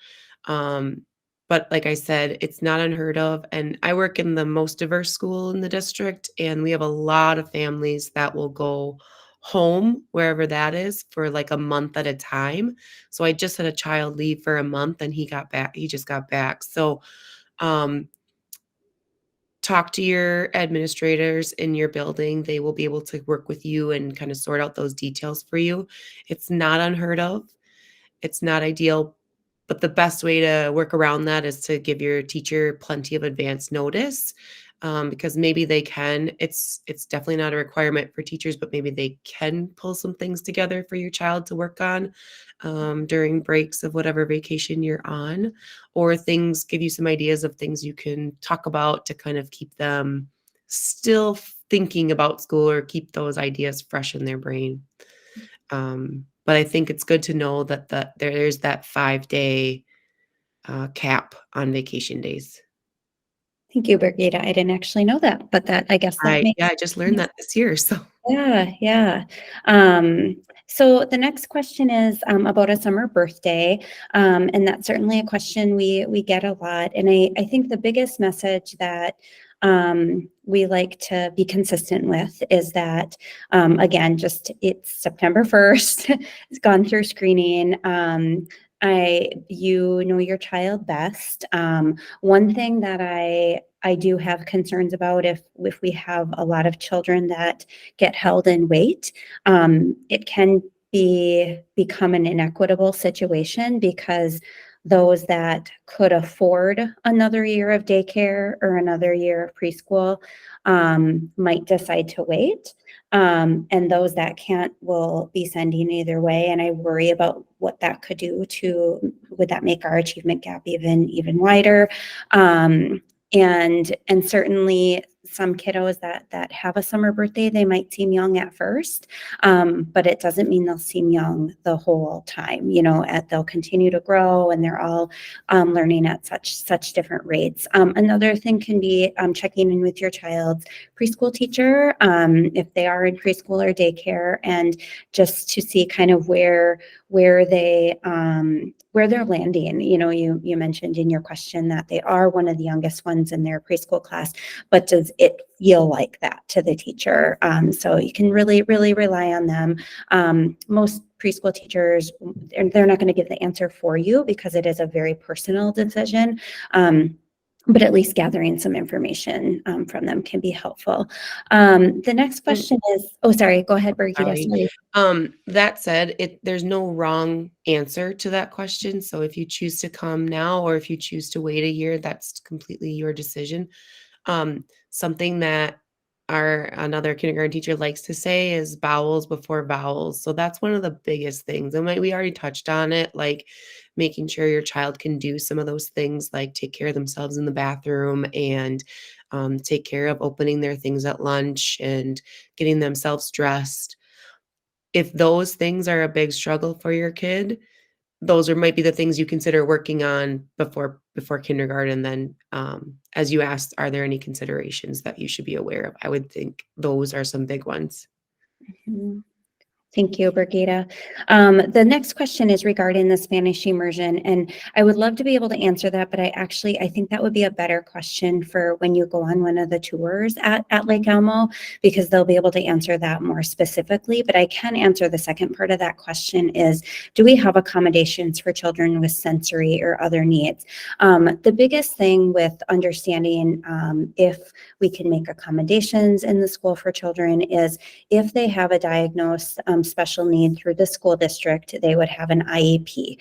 But like I said, it's not unheard of. And I work in the most diverse school in the district, and we have a lot of families that will go home, wherever that is, for like a month at a time. So I just had a child leave for a month, and he just got back. So talk to your administrators in your building. They will be able to work with you and kind of sort out those details for you. It's not unheard of. It's not ideal, but the best way to work around that is to give your teacher plenty of advance notice, because maybe they can. It's definitely not a requirement for teachers, but maybe they can pull some things together for your child to work on during breaks of whatever vacation you're on, or give you some ideas of things you can talk about to kind of keep them still thinking about school or keep those ideas fresh in their brain. But I think it's good to know that there's that 5-day cap on vacation days. Thank you, Brigida. I didn't actually know that, but I guess that makes Yeah, I just learned that this year. So yeah, yeah. So the next question is about a summer birthday, and that's certainly a question we get a lot. And I think the biggest message that we like to be consistent with is that again, just it's September 1st. It's gone through screening. You know your child best. One thing that I do have concerns about if we have a lot of children that get held in wait, it can become an inequitable situation because those that could afford another year of daycare or another year of preschool might decide to wait. And those that can't will be sending either way. And I worry about what that could do would that make our achievement gap even wider? And certainly some kiddos that have a summer birthday, they might seem young at first, but it doesn't mean they'll seem young the whole time. They'll continue to grow, and they're all learning at such different rates. Another thing can be checking in with your child's preschool teacher if they are in preschool or daycare, and just to see kind of where they're landing. You mentioned in your question that they are one of the youngest ones in their preschool class, but does it feel like that to the teacher? So you can really rely on them. Most preschool teachers, they're not going to give the answer for you because it is a very personal decision. But at least gathering some information from them can be helpful. The next question is, oh, sorry, go ahead, Birgitta. Sorry. that said, there's no wrong answer to that question. So if you choose to come now or if you choose to wait a year, that's completely your decision. Something that another kindergarten teacher likes to say is bowels before vowels. So that's one of the biggest things. And we already touched on it, like making sure your child can do some of those things, like take care of themselves in the bathroom and take care of opening their things at lunch and getting themselves dressed. If those things are a big struggle for your kid, those might be the things you consider working on before kindergarten. Then, as you asked, are there any considerations that you should be aware of? I would think those are some big ones. Mhm. Thank you, Birgitta. The next question is regarding the Spanish immersion, and I would love to be able to answer that, but I think that would be a better question for when you go on one of the tours at Lake Elmo, because they'll be able to answer that more specifically. But I can answer the second part of that question is, do we have accommodations for children with sensory or other needs? The biggest thing with understanding if we can make accommodations in the school for children is if they have a diagnosed special need through the school district, they would have an IEP,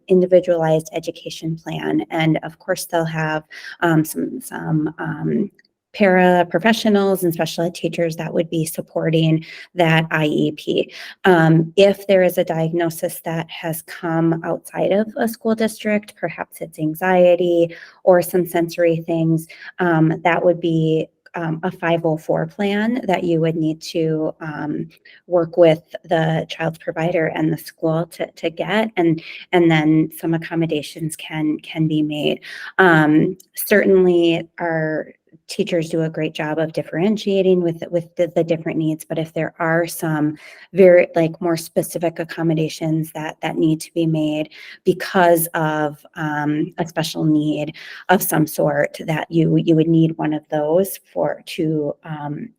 individualized education plan. And of course, they'll have some paraprofessionals and special ed teachers that would be supporting that IEP. If there is a diagnosis that has come outside of a school district, perhaps it's anxiety or some sensory things, that would be a 504 plan that you would need to work with the child's provider and the school to get, and then some accommodations can be made. Certainly, our teachers do a great job of differentiating with the different needs, but if there are some very more specific accommodations that need to be made because of a special need of some sort, that you would need one of those to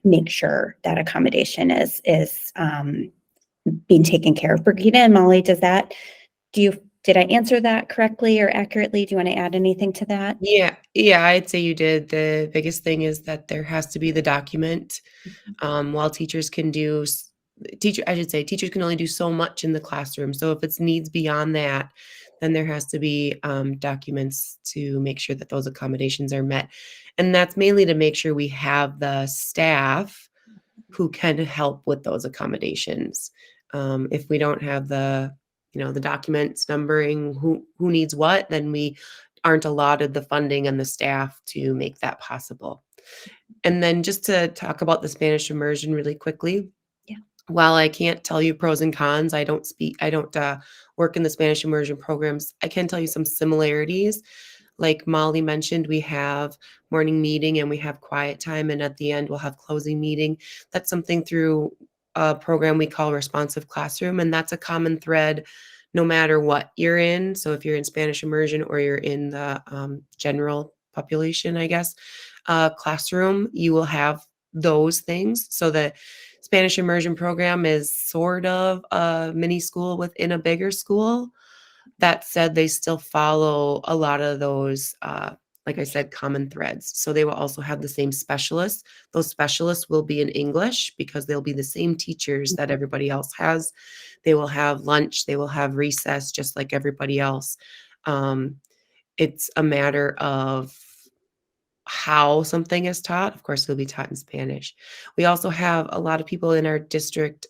make sure that accommodation is being taken care of. Birgitta and Molly, did I answer that correctly or accurately? Do you want to add anything to that? Yeah, I'd say you did. The biggest thing is that there has to be the document. While teachers can teachers can only do so much in the classroom. So if it's needs beyond that, then there has to be documents to make sure that those accommodations are met. And that's mainly to make sure we have the staff who can help with those accommodations. If we don't have the documents numbering who needs what, then we aren't allotted the funding and the staff to make that possible. And then just to talk about the Spanish immersion really quickly. Yeah. While I can't tell you pros and cons, I don't work in the Spanish immersion programs. I can tell you some similarities. Like Molly mentioned, we have morning meeting and we have quiet time, and at the end we'll have closing meeting. That's something through a program we call Responsive Classroom, and that's a common thread no matter what you're in. So if you're in Spanish immersion or you're in the general population, I guess, classroom, you will have those things. So the Spanish immersion program is sort of a mini school within a bigger school. That said, they still follow a lot of those, like I said, common threads. So they will also have the same specialists. Those specialists will be in English because they'll be the same teachers that everybody else has. They will have lunch, they will have recess, just like everybody else. It's a matter of how something is taught. Of course, it'll be taught in Spanish. We also have a lot of people in our district,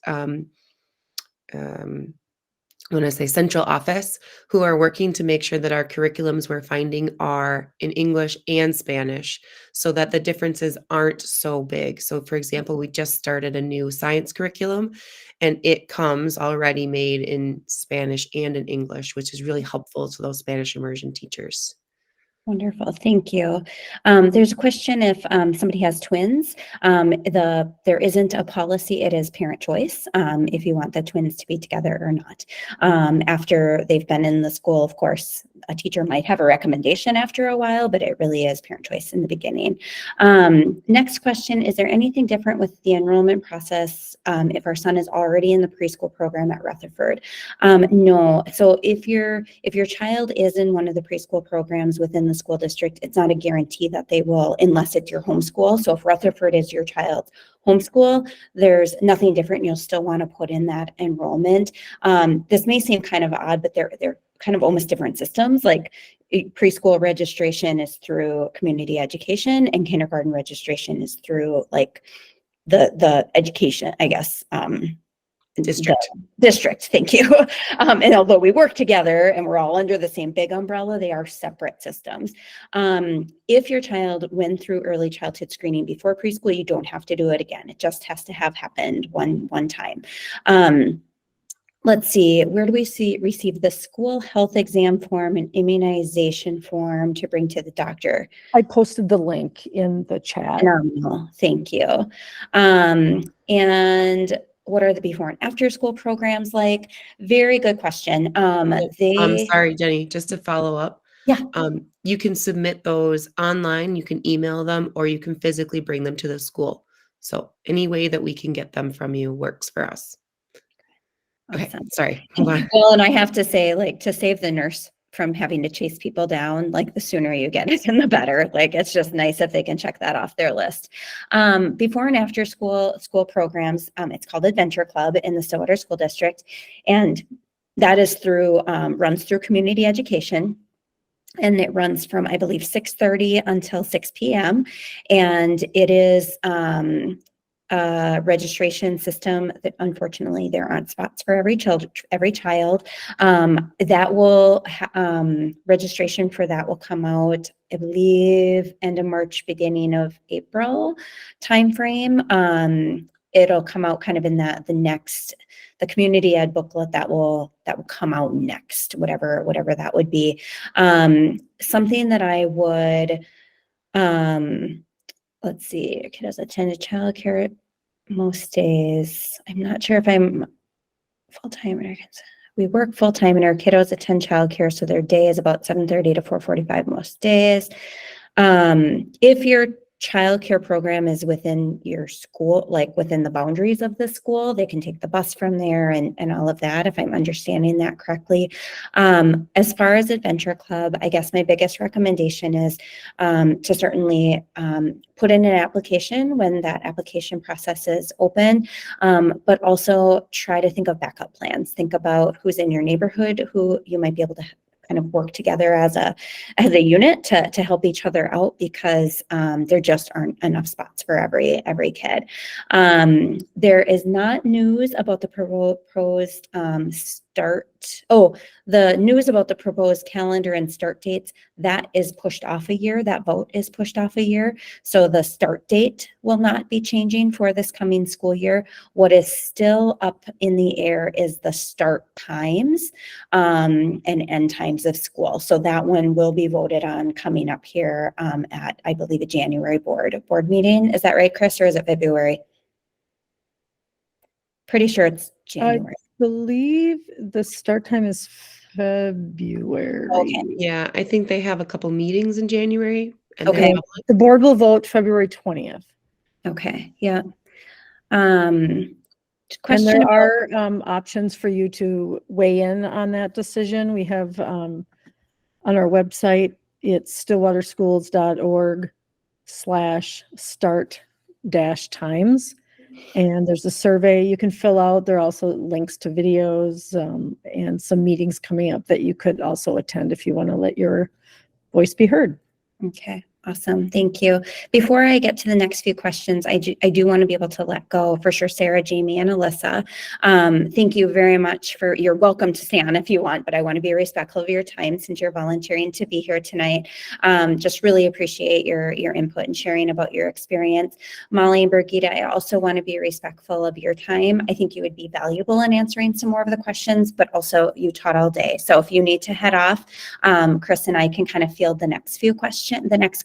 when I say central office, who are working to make sure that our curriculums we're finding are in English and Spanish so that the differences aren't so big. So for example, we just started a new science curriculum and it comes already made in Spanish and in English, which is really helpful to those Spanish immersion teachers. Wonderful, thank you. There's a question if somebody has twins. There isn't a policy, it is parent choice if you want the twins to be together or not. After they've been in the school, of course, a teacher might have a recommendation after a while, but it really is parent choice in the beginning. Next question, is there anything different with the enrollment process if our son is already in the preschool program at Rutherford? No, so if your child is in one of the preschool programs within the school district, it's not a guarantee that they will, unless it's your homeschool. So if Rutherford is your child's homeschool, there's nothing different. You'll still want to put in that enrollment. This may seem kind of odd, but they're kind of almost different systems. Like preschool registration is through community education and kindergarten registration is through like the education, I guess, district, thank you. And although we work together and we're all under the same big umbrella, they are separate systems. If your child went through early childhood screening before preschool, you don't have to do it again. It just has to have happened one time. Let's see, where do we receive the school health exam form and immunization form to bring to the doctor? I posted the link in the chat. Phenomenal, thank you. And what are the before and after school programs like? Very good question. I'm sorry, Jenny, just to follow up. Yeah. You can submit those online, you can email them, or you can physically bring them to the school. So any way that we can get them from you works for us. Okay, Awesome. sorry. Well, and I have to say, like, to save the nurse from having to chase people down, like the sooner you get it, and the better. Like, it's just nice if they can check that off their list. Before and after school programs, it's called Adventure Club in the Stillwater School District, and that is through runs through community education. And it runs from, I believe, 6:30 until 6 p.m. And it is registration system that unfortunately there aren't spots for every child. That will registration for that will come out, I believe, end of March, beginning of April timeframe. It'll come out kind of in the community ed booklet that will come out next, whatever that would be. Something that I would let's see, kiddos attend childcare most days. I'm not sure if I'm full-time. We work full-time and our kiddos attend childcare, so their day is about 7:30 to 4:45 most days. If your childcare program is within your school, like within the boundaries of the school, they can take the bus from there and all of that, if I'm understanding that correctly. As far as Adventure Club, I guess my biggest recommendation is to certainly put in an application when that application process is open, but also try to think of backup plans. Think about who's in your neighborhood, who you might be able to kind of work together as a unit to help each other out, because there just aren't enough spots for every kid. There is not news about the proposed the news about the proposed calendar and start dates, that is pushed off a year. That vote is pushed off a year. So the start date will not be changing for this coming school year. What is still up in the air is the start times and end times of school. So that one will be voted on coming up here at, I believe, a January board meeting. Is that right, Chris, or is it February? Pretty sure it's January. Believe the start time is February. Okay. Yeah, I think they have a couple meetings in January. And Okay. they're public. The board will vote February 20th. Okay. Yeah. And Question there about- are options for you to weigh in on that decision. We have on our website, it's stillwaterschools.org/start-times. And there's a survey you can fill out. There are also links to videos and some meetings coming up that you could also attend if you want to let your voice be heard. Okay, awesome. Thank you. Before I get to the next few questions, I do want to be able to let go for sure, Sarah, Jamie, and Alyssa. Thank you very much for, you're welcome to stay on if you want, but I want to be respectful of your time since you're volunteering to be here tonight. Just really appreciate your input and sharing about your experience. Molly and Birgitta, I also want to be respectful of your time. I think you would be valuable in answering some more of the questions, but also you taught all day. So if you need to head off, Chris and I can kind of field the next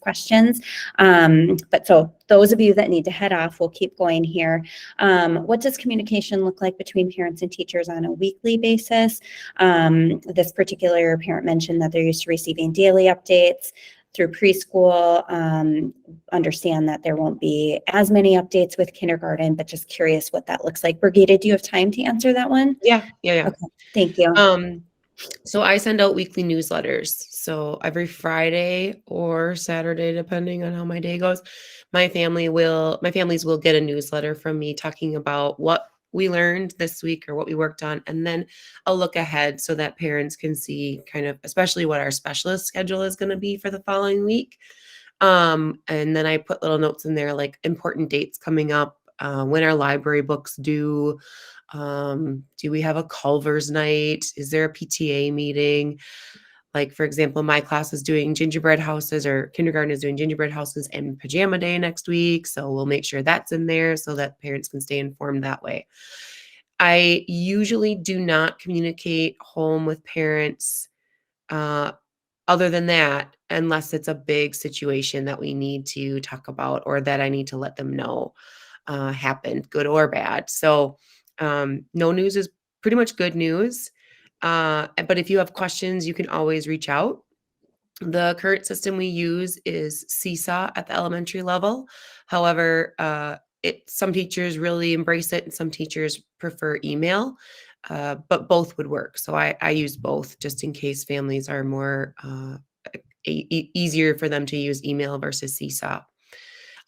questions. But so those of you that need to head off, we'll keep going here. What does communication look like between parents and teachers on a weekly basis? This particular parent mentioned that they're used to receiving daily updates through preschool. Understand that there won't be as many updates with kindergarten, but just curious what that looks like. Birgitta, do you have time to answer that one? Yeah. Okay, thank you. So I send out weekly newsletters. So every Friday or Saturday, depending on how my day goes, my families will get a newsletter from me talking about what we learned this week or what we worked on, and then a look ahead so that parents can see kind of, especially what our specialist schedule is going to be for the following week. And then I put little notes in there like important dates coming up, when our library books due. Do we have a Culver's night? Is there a PTA meeting? Like, for example, my class is doing gingerbread houses, or kindergarten is doing gingerbread houses and pajama day next week. So we'll make sure that's in there so that parents can stay informed that way. I usually do not communicate home with parents other than that, unless it's a big situation that we need to talk about or that I need to let them know happened, good or bad. So no news is pretty much good news. But if you have questions, you can always reach out. The current system we use is Seesaw at the elementary level. However, some teachers really embrace it and some teachers prefer email, but both would work. So I use both just in case families are more easier for them to use email versus Seesaw.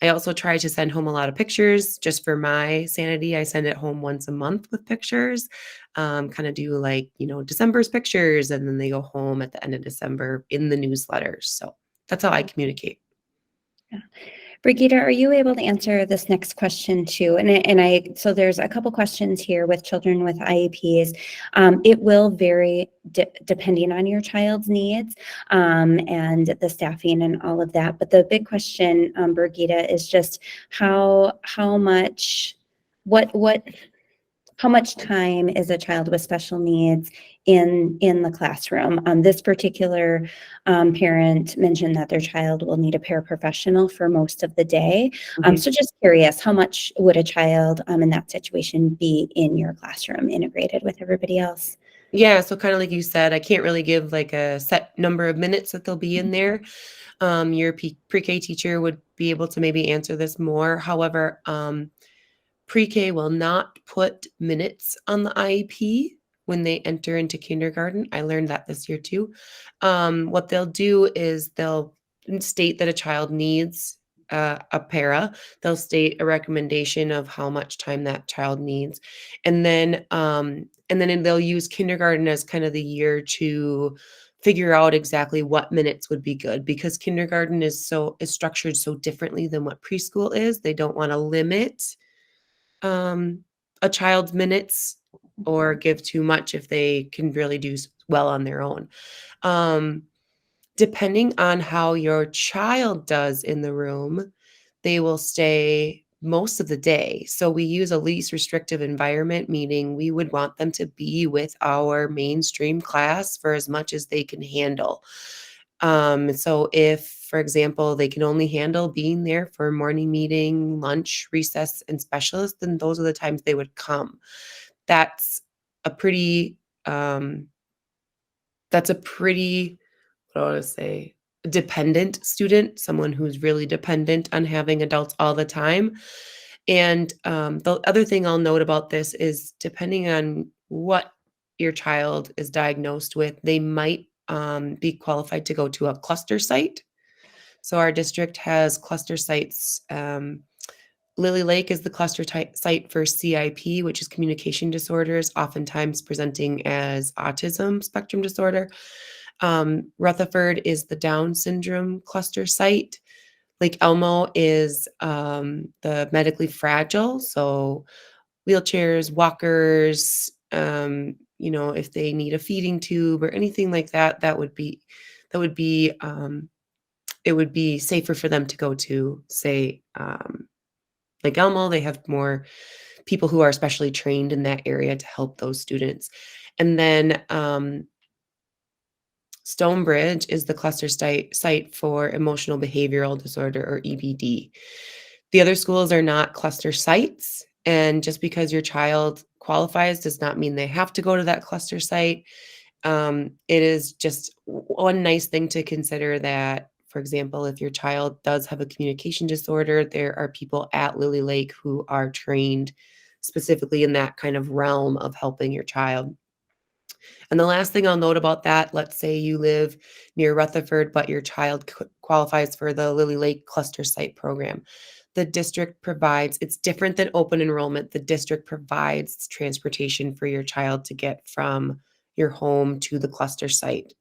I also try to send home a lot of pictures just for my sanity. I send it home once a month with pictures, kind of do like, December's pictures, and then they go home at the end of December in the newsletters. So that's how I communicate. Yeah. Brigitte, are you able to answer this next question too? So there's a couple questions here with children with IEPs. It will vary depending on your child's needs and the staffing and all of that. But the big question, Brigitte, is just how much time is a child with special needs in the classroom? This particular parent mentioned that their child will need a paraprofessional for most of the day. So just curious, how much would a child in that situation be in your classroom integrated with everybody else? Yeah, so kind of like you said, I can't really give like a set number of minutes that they'll be in there. Your pre-K teacher would be able to maybe answer this more. However, pre-K will not put minutes on the IEP when they enter into kindergarten. I learned that this year too. What they'll do is they'll state that a child needs a para. They'll state a recommendation of how much time that child needs, and then they'll use kindergarten as kind of the year to figure out exactly what minutes would be good, because kindergarten is structured so differently than what preschool is. They don't want to limit a child's minutes or give too much if they can really do well on their own. Depending on how your child does in the room, they will stay most of the day. So we use a least restrictive environment, meaning we would want them to be with our mainstream class for as much as they can handle. So if, for example, they can only handle being there for morning meeting, lunch, recess, and specialist, then those are the times they would come. That's a pretty, um, that's a pretty, what do I want to say, dependent student, someone who's really dependent on having adults all the time. And the other thing I'll note about this is depending on what your child is diagnosed with, they might be qualified to go to a cluster site. So our district has cluster sites. Lily Lake is the cluster site for CIP, which is communication disorders, oftentimes presenting as autism spectrum disorder. Rutherford is the Down syndrome cluster site. Lake Elmo is the medically fragile, so wheelchairs, walkers, if they need a feeding tube or anything like that, that would be it would be safer for them to go to, say, Lake Elmo. They have more people who are specially trained in that area to help those students. And then Stonebridge is the cluster site for emotional behavioral disorder, or EBD. The other schools are not cluster sites. And just because your child qualifies does not mean they have to go to that cluster site. It is just one nice thing to consider that, for example, if your child does have a communication disorder, there are people at Lily Lake who are trained specifically in that kind of realm of helping your child. And the last thing I'll note about that, let's say you live near Rutherford, but your child qualifies for the Lily Lake Cluster Site program. The district provides, it's different than open enrollment. The district provides transportation for your child to get from your home to the cluster site.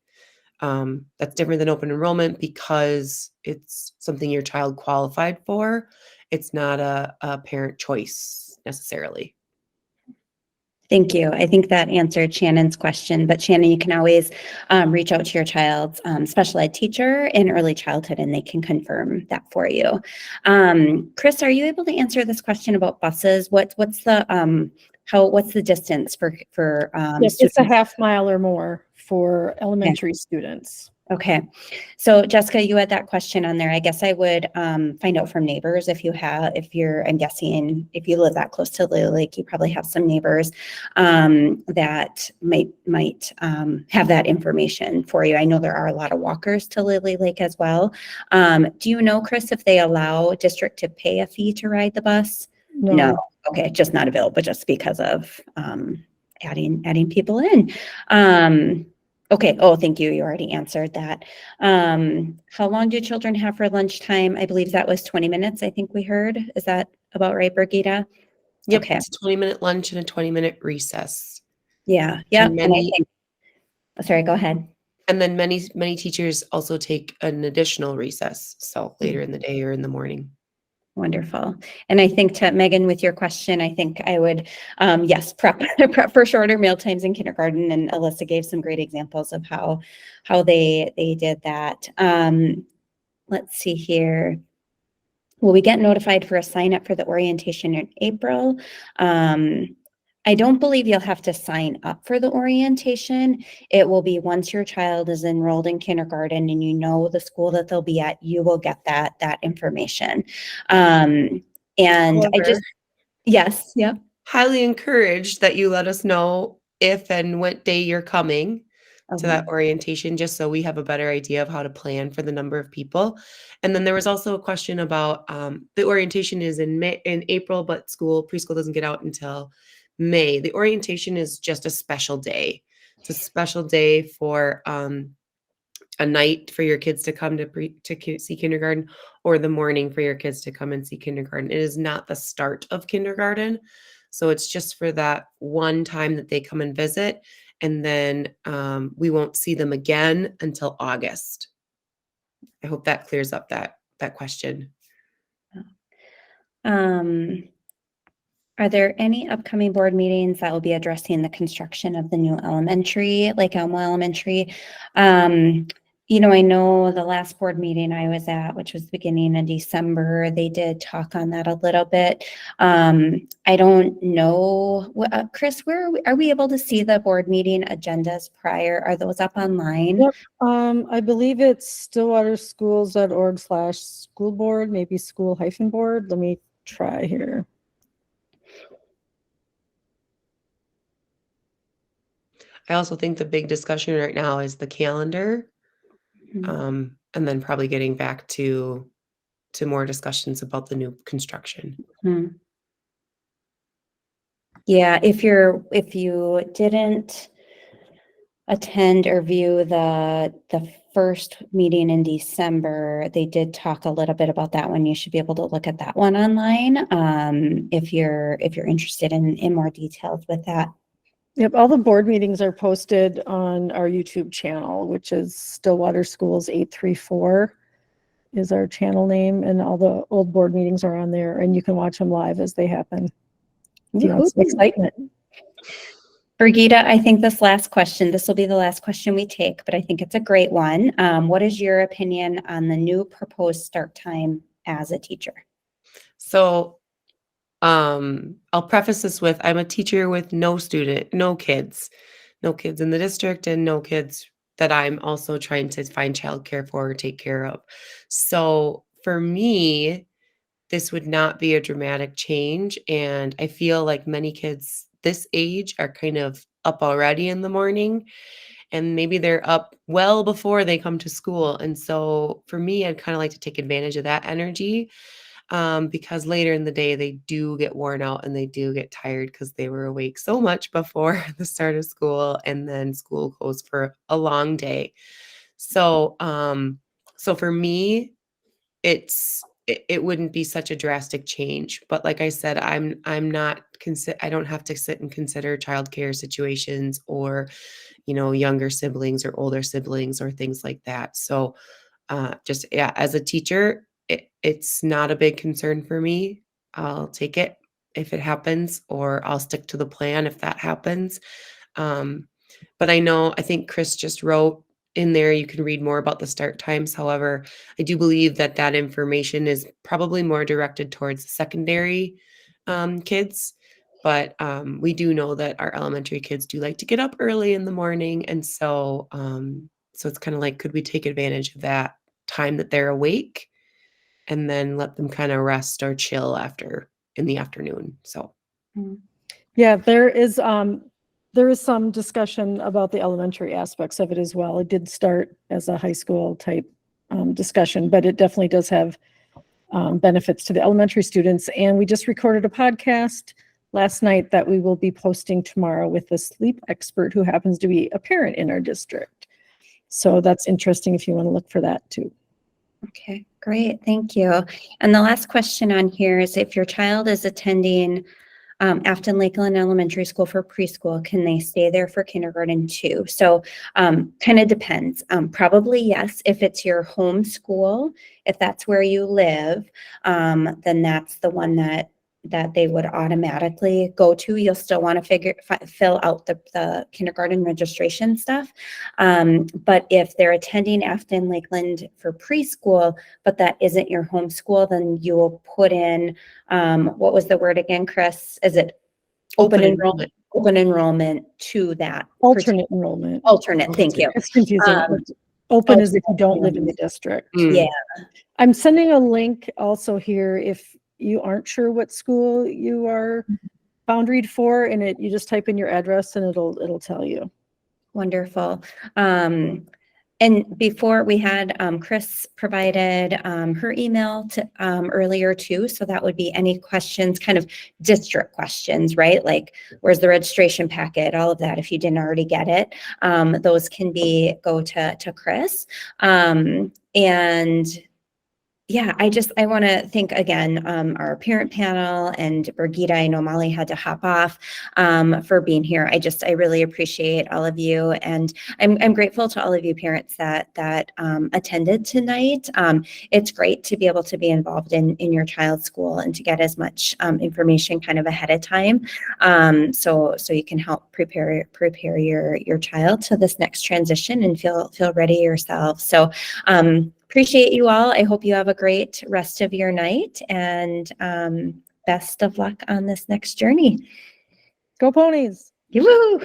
That's different than open enrollment because it's something your child qualified for. It's not a parent choice necessarily. Thank you. I think that answered Shannon's question, but Shannon, you can always reach out to your child's special ed teacher in early childhood and they can confirm that for you. Chris, are you able to answer this question about buses? What's the distance for Yes, students? it's a half mile or more for elementary students. Okay. So Jessica, you had that question on there. I guess I would find out from neighbors I'm guessing if you live that close to Lily Lake, you probably have some neighbors that might have that information for you. I know there are a lot of walkers to Lily Lake as well. Do you know, Chris, if they allow district to pay a fee to ride the bus? No. Okay, just not available, just because of adding people in. Okay. Oh, thank you. You already answered that. How long do children have for lunchtime? I believe that was 20 minutes, I think we heard. Is that about right, Birgitta? Yep, Okay. it's a 20-minute lunch and a 20-minute recess. Yeah. Yeah. And And I think, sorry, go ahead. And then many teachers also take an additional recess, so later in the day or in the morning. Wonderful. And I think to Megan, with your question, I think I would, yes, prep for shorter meal times in kindergarten. And Alyssa gave some great examples of how they did that. Let's see here. Will we get notified for a sign up for the orientation in April? I don't believe you'll have to sign up for the orientation. It will be once your child is enrolled in kindergarten and you know the school that they'll be at, you will get that information. And However, yes, yeah. highly encouraged that you let us know if and what day you're coming to that orientation, just so we have a better idea of how to plan for the number of people. And then there was also a question about the orientation is in April, but preschool doesn't get out until May. The orientation is just a special day. It's a special day for a night for your kids to come to see kindergarten, or the morning for your kids to come and see kindergarten. It is not the start of kindergarten. So it's just for that one time that they come and visit. And then we won't see them again until August. I hope that clears up that question. Are there any upcoming board meetings that will be addressing the construction of the new elementary, like Elmo Elementary? I know the last board meeting I was at, which was beginning in December, they did talk on that a little bit. I don't know, Chris, are we able to see the board meeting agendas prior? Are those up online? Yep. I believe it's stillwaterschools.org/school board, maybe school-board. Let me try here. I also think the big discussion right now is the calendar, Mhm. and then probably getting back to more discussions about the new construction. Mhm. Yeah, if you didn't attend or view the first meeting in December, they did talk a little bit about that one. You should be able to look at that one online, if you're interested in more details with that. Yep, all the board meetings are posted on our YouTube channel, which is Stillwater Schools 834 is our channel name, and all the old board meetings are on there, and you can watch them live as they happen. If you want some Woohoo. excitement. Brigida, I think this will be the last question we take, but I think it's a great one. What is your opinion on the new proposed start time as a teacher? So I'll preface this with I'm a teacher with no kids in the district, and no kids that I'm also trying to find childcare for or take care of. So for me, this would not be a dramatic change. And I feel like many kids this age are kind of up already in the morning, and maybe they're up well before they come to school. And so for me, I'd kind of like to take advantage of that energy, because later in the day they do get worn out and they do get tired because they were awake so much before the start of school, and then school goes for a long day. So so for me, it wouldn't be such a drastic change. But like I said, I'm not I don't have to sit and consider childcare situations, or younger siblings or older siblings or things like that. So just, yeah, as a teacher, it's not a big concern for me. I'll take it if it happens, or I'll stick to the plan if that happens. Um, but I think Chris just wrote in there, you can read more about the start times. However, I do believe that that information is probably more directed towards secondary kids. But we do know that our elementary kids do like to get up early in the morning. And so, so it's kind of like, could we take advantage of that time that they're awake and then let them kind of rest or chill after in the afternoon? So, Yeah, there is some discussion about the elementary aspects of it as well. It did start as a high school type discussion, but it definitely does have benefits to the elementary students. And we just recorded a podcast last night that we will be posting tomorrow with a sleep expert who happens to be a parent in our district. So that's interesting if you want to look for that too. Okay, great. Thank you. And the last question on here is, if your child is attending Afton Lakeland Elementary School for preschool, can they stay there for kindergarten too? So kind of depends. Probably yes, if it's your home school, if that's where you live, then that's the one that they would automatically go to. You'll still want to fill out the kindergarten registration stuff. But if they're attending Afton Lakeland for preschool, but that isn't your home school, then you will put in, what was the word again, Chris? Is it open enrollment? Open enrollment to that. Alternate enrollment. Alternate, thank you. It's confusing. Open is if you don't live in the district. Yeah. I'm sending a link also here if you aren't sure what school you are boundaried for, and you just type in your address and it'll tell you. Wonderful. And before we had Chris provided her email to earlier too. So that would be any questions, kind of district questions, right? Like, where's the registration packet? All of that. If you didn't already get it, those can go to Chris. And Yeah, I want to thank again our parent panel and Birgitta. I know Molly had to hop off for being here. I really appreciate all of you, and I'm grateful to all of you parents that attended tonight. It's great to be able to be involved in your child's school and to get as much information kind of ahead of time, so you can help prepare your child to this next transition and feel ready yourself. So. Appreciate you all. I hope you have a great rest of your night, and best of luck on this next journey. Go ponies. Woo!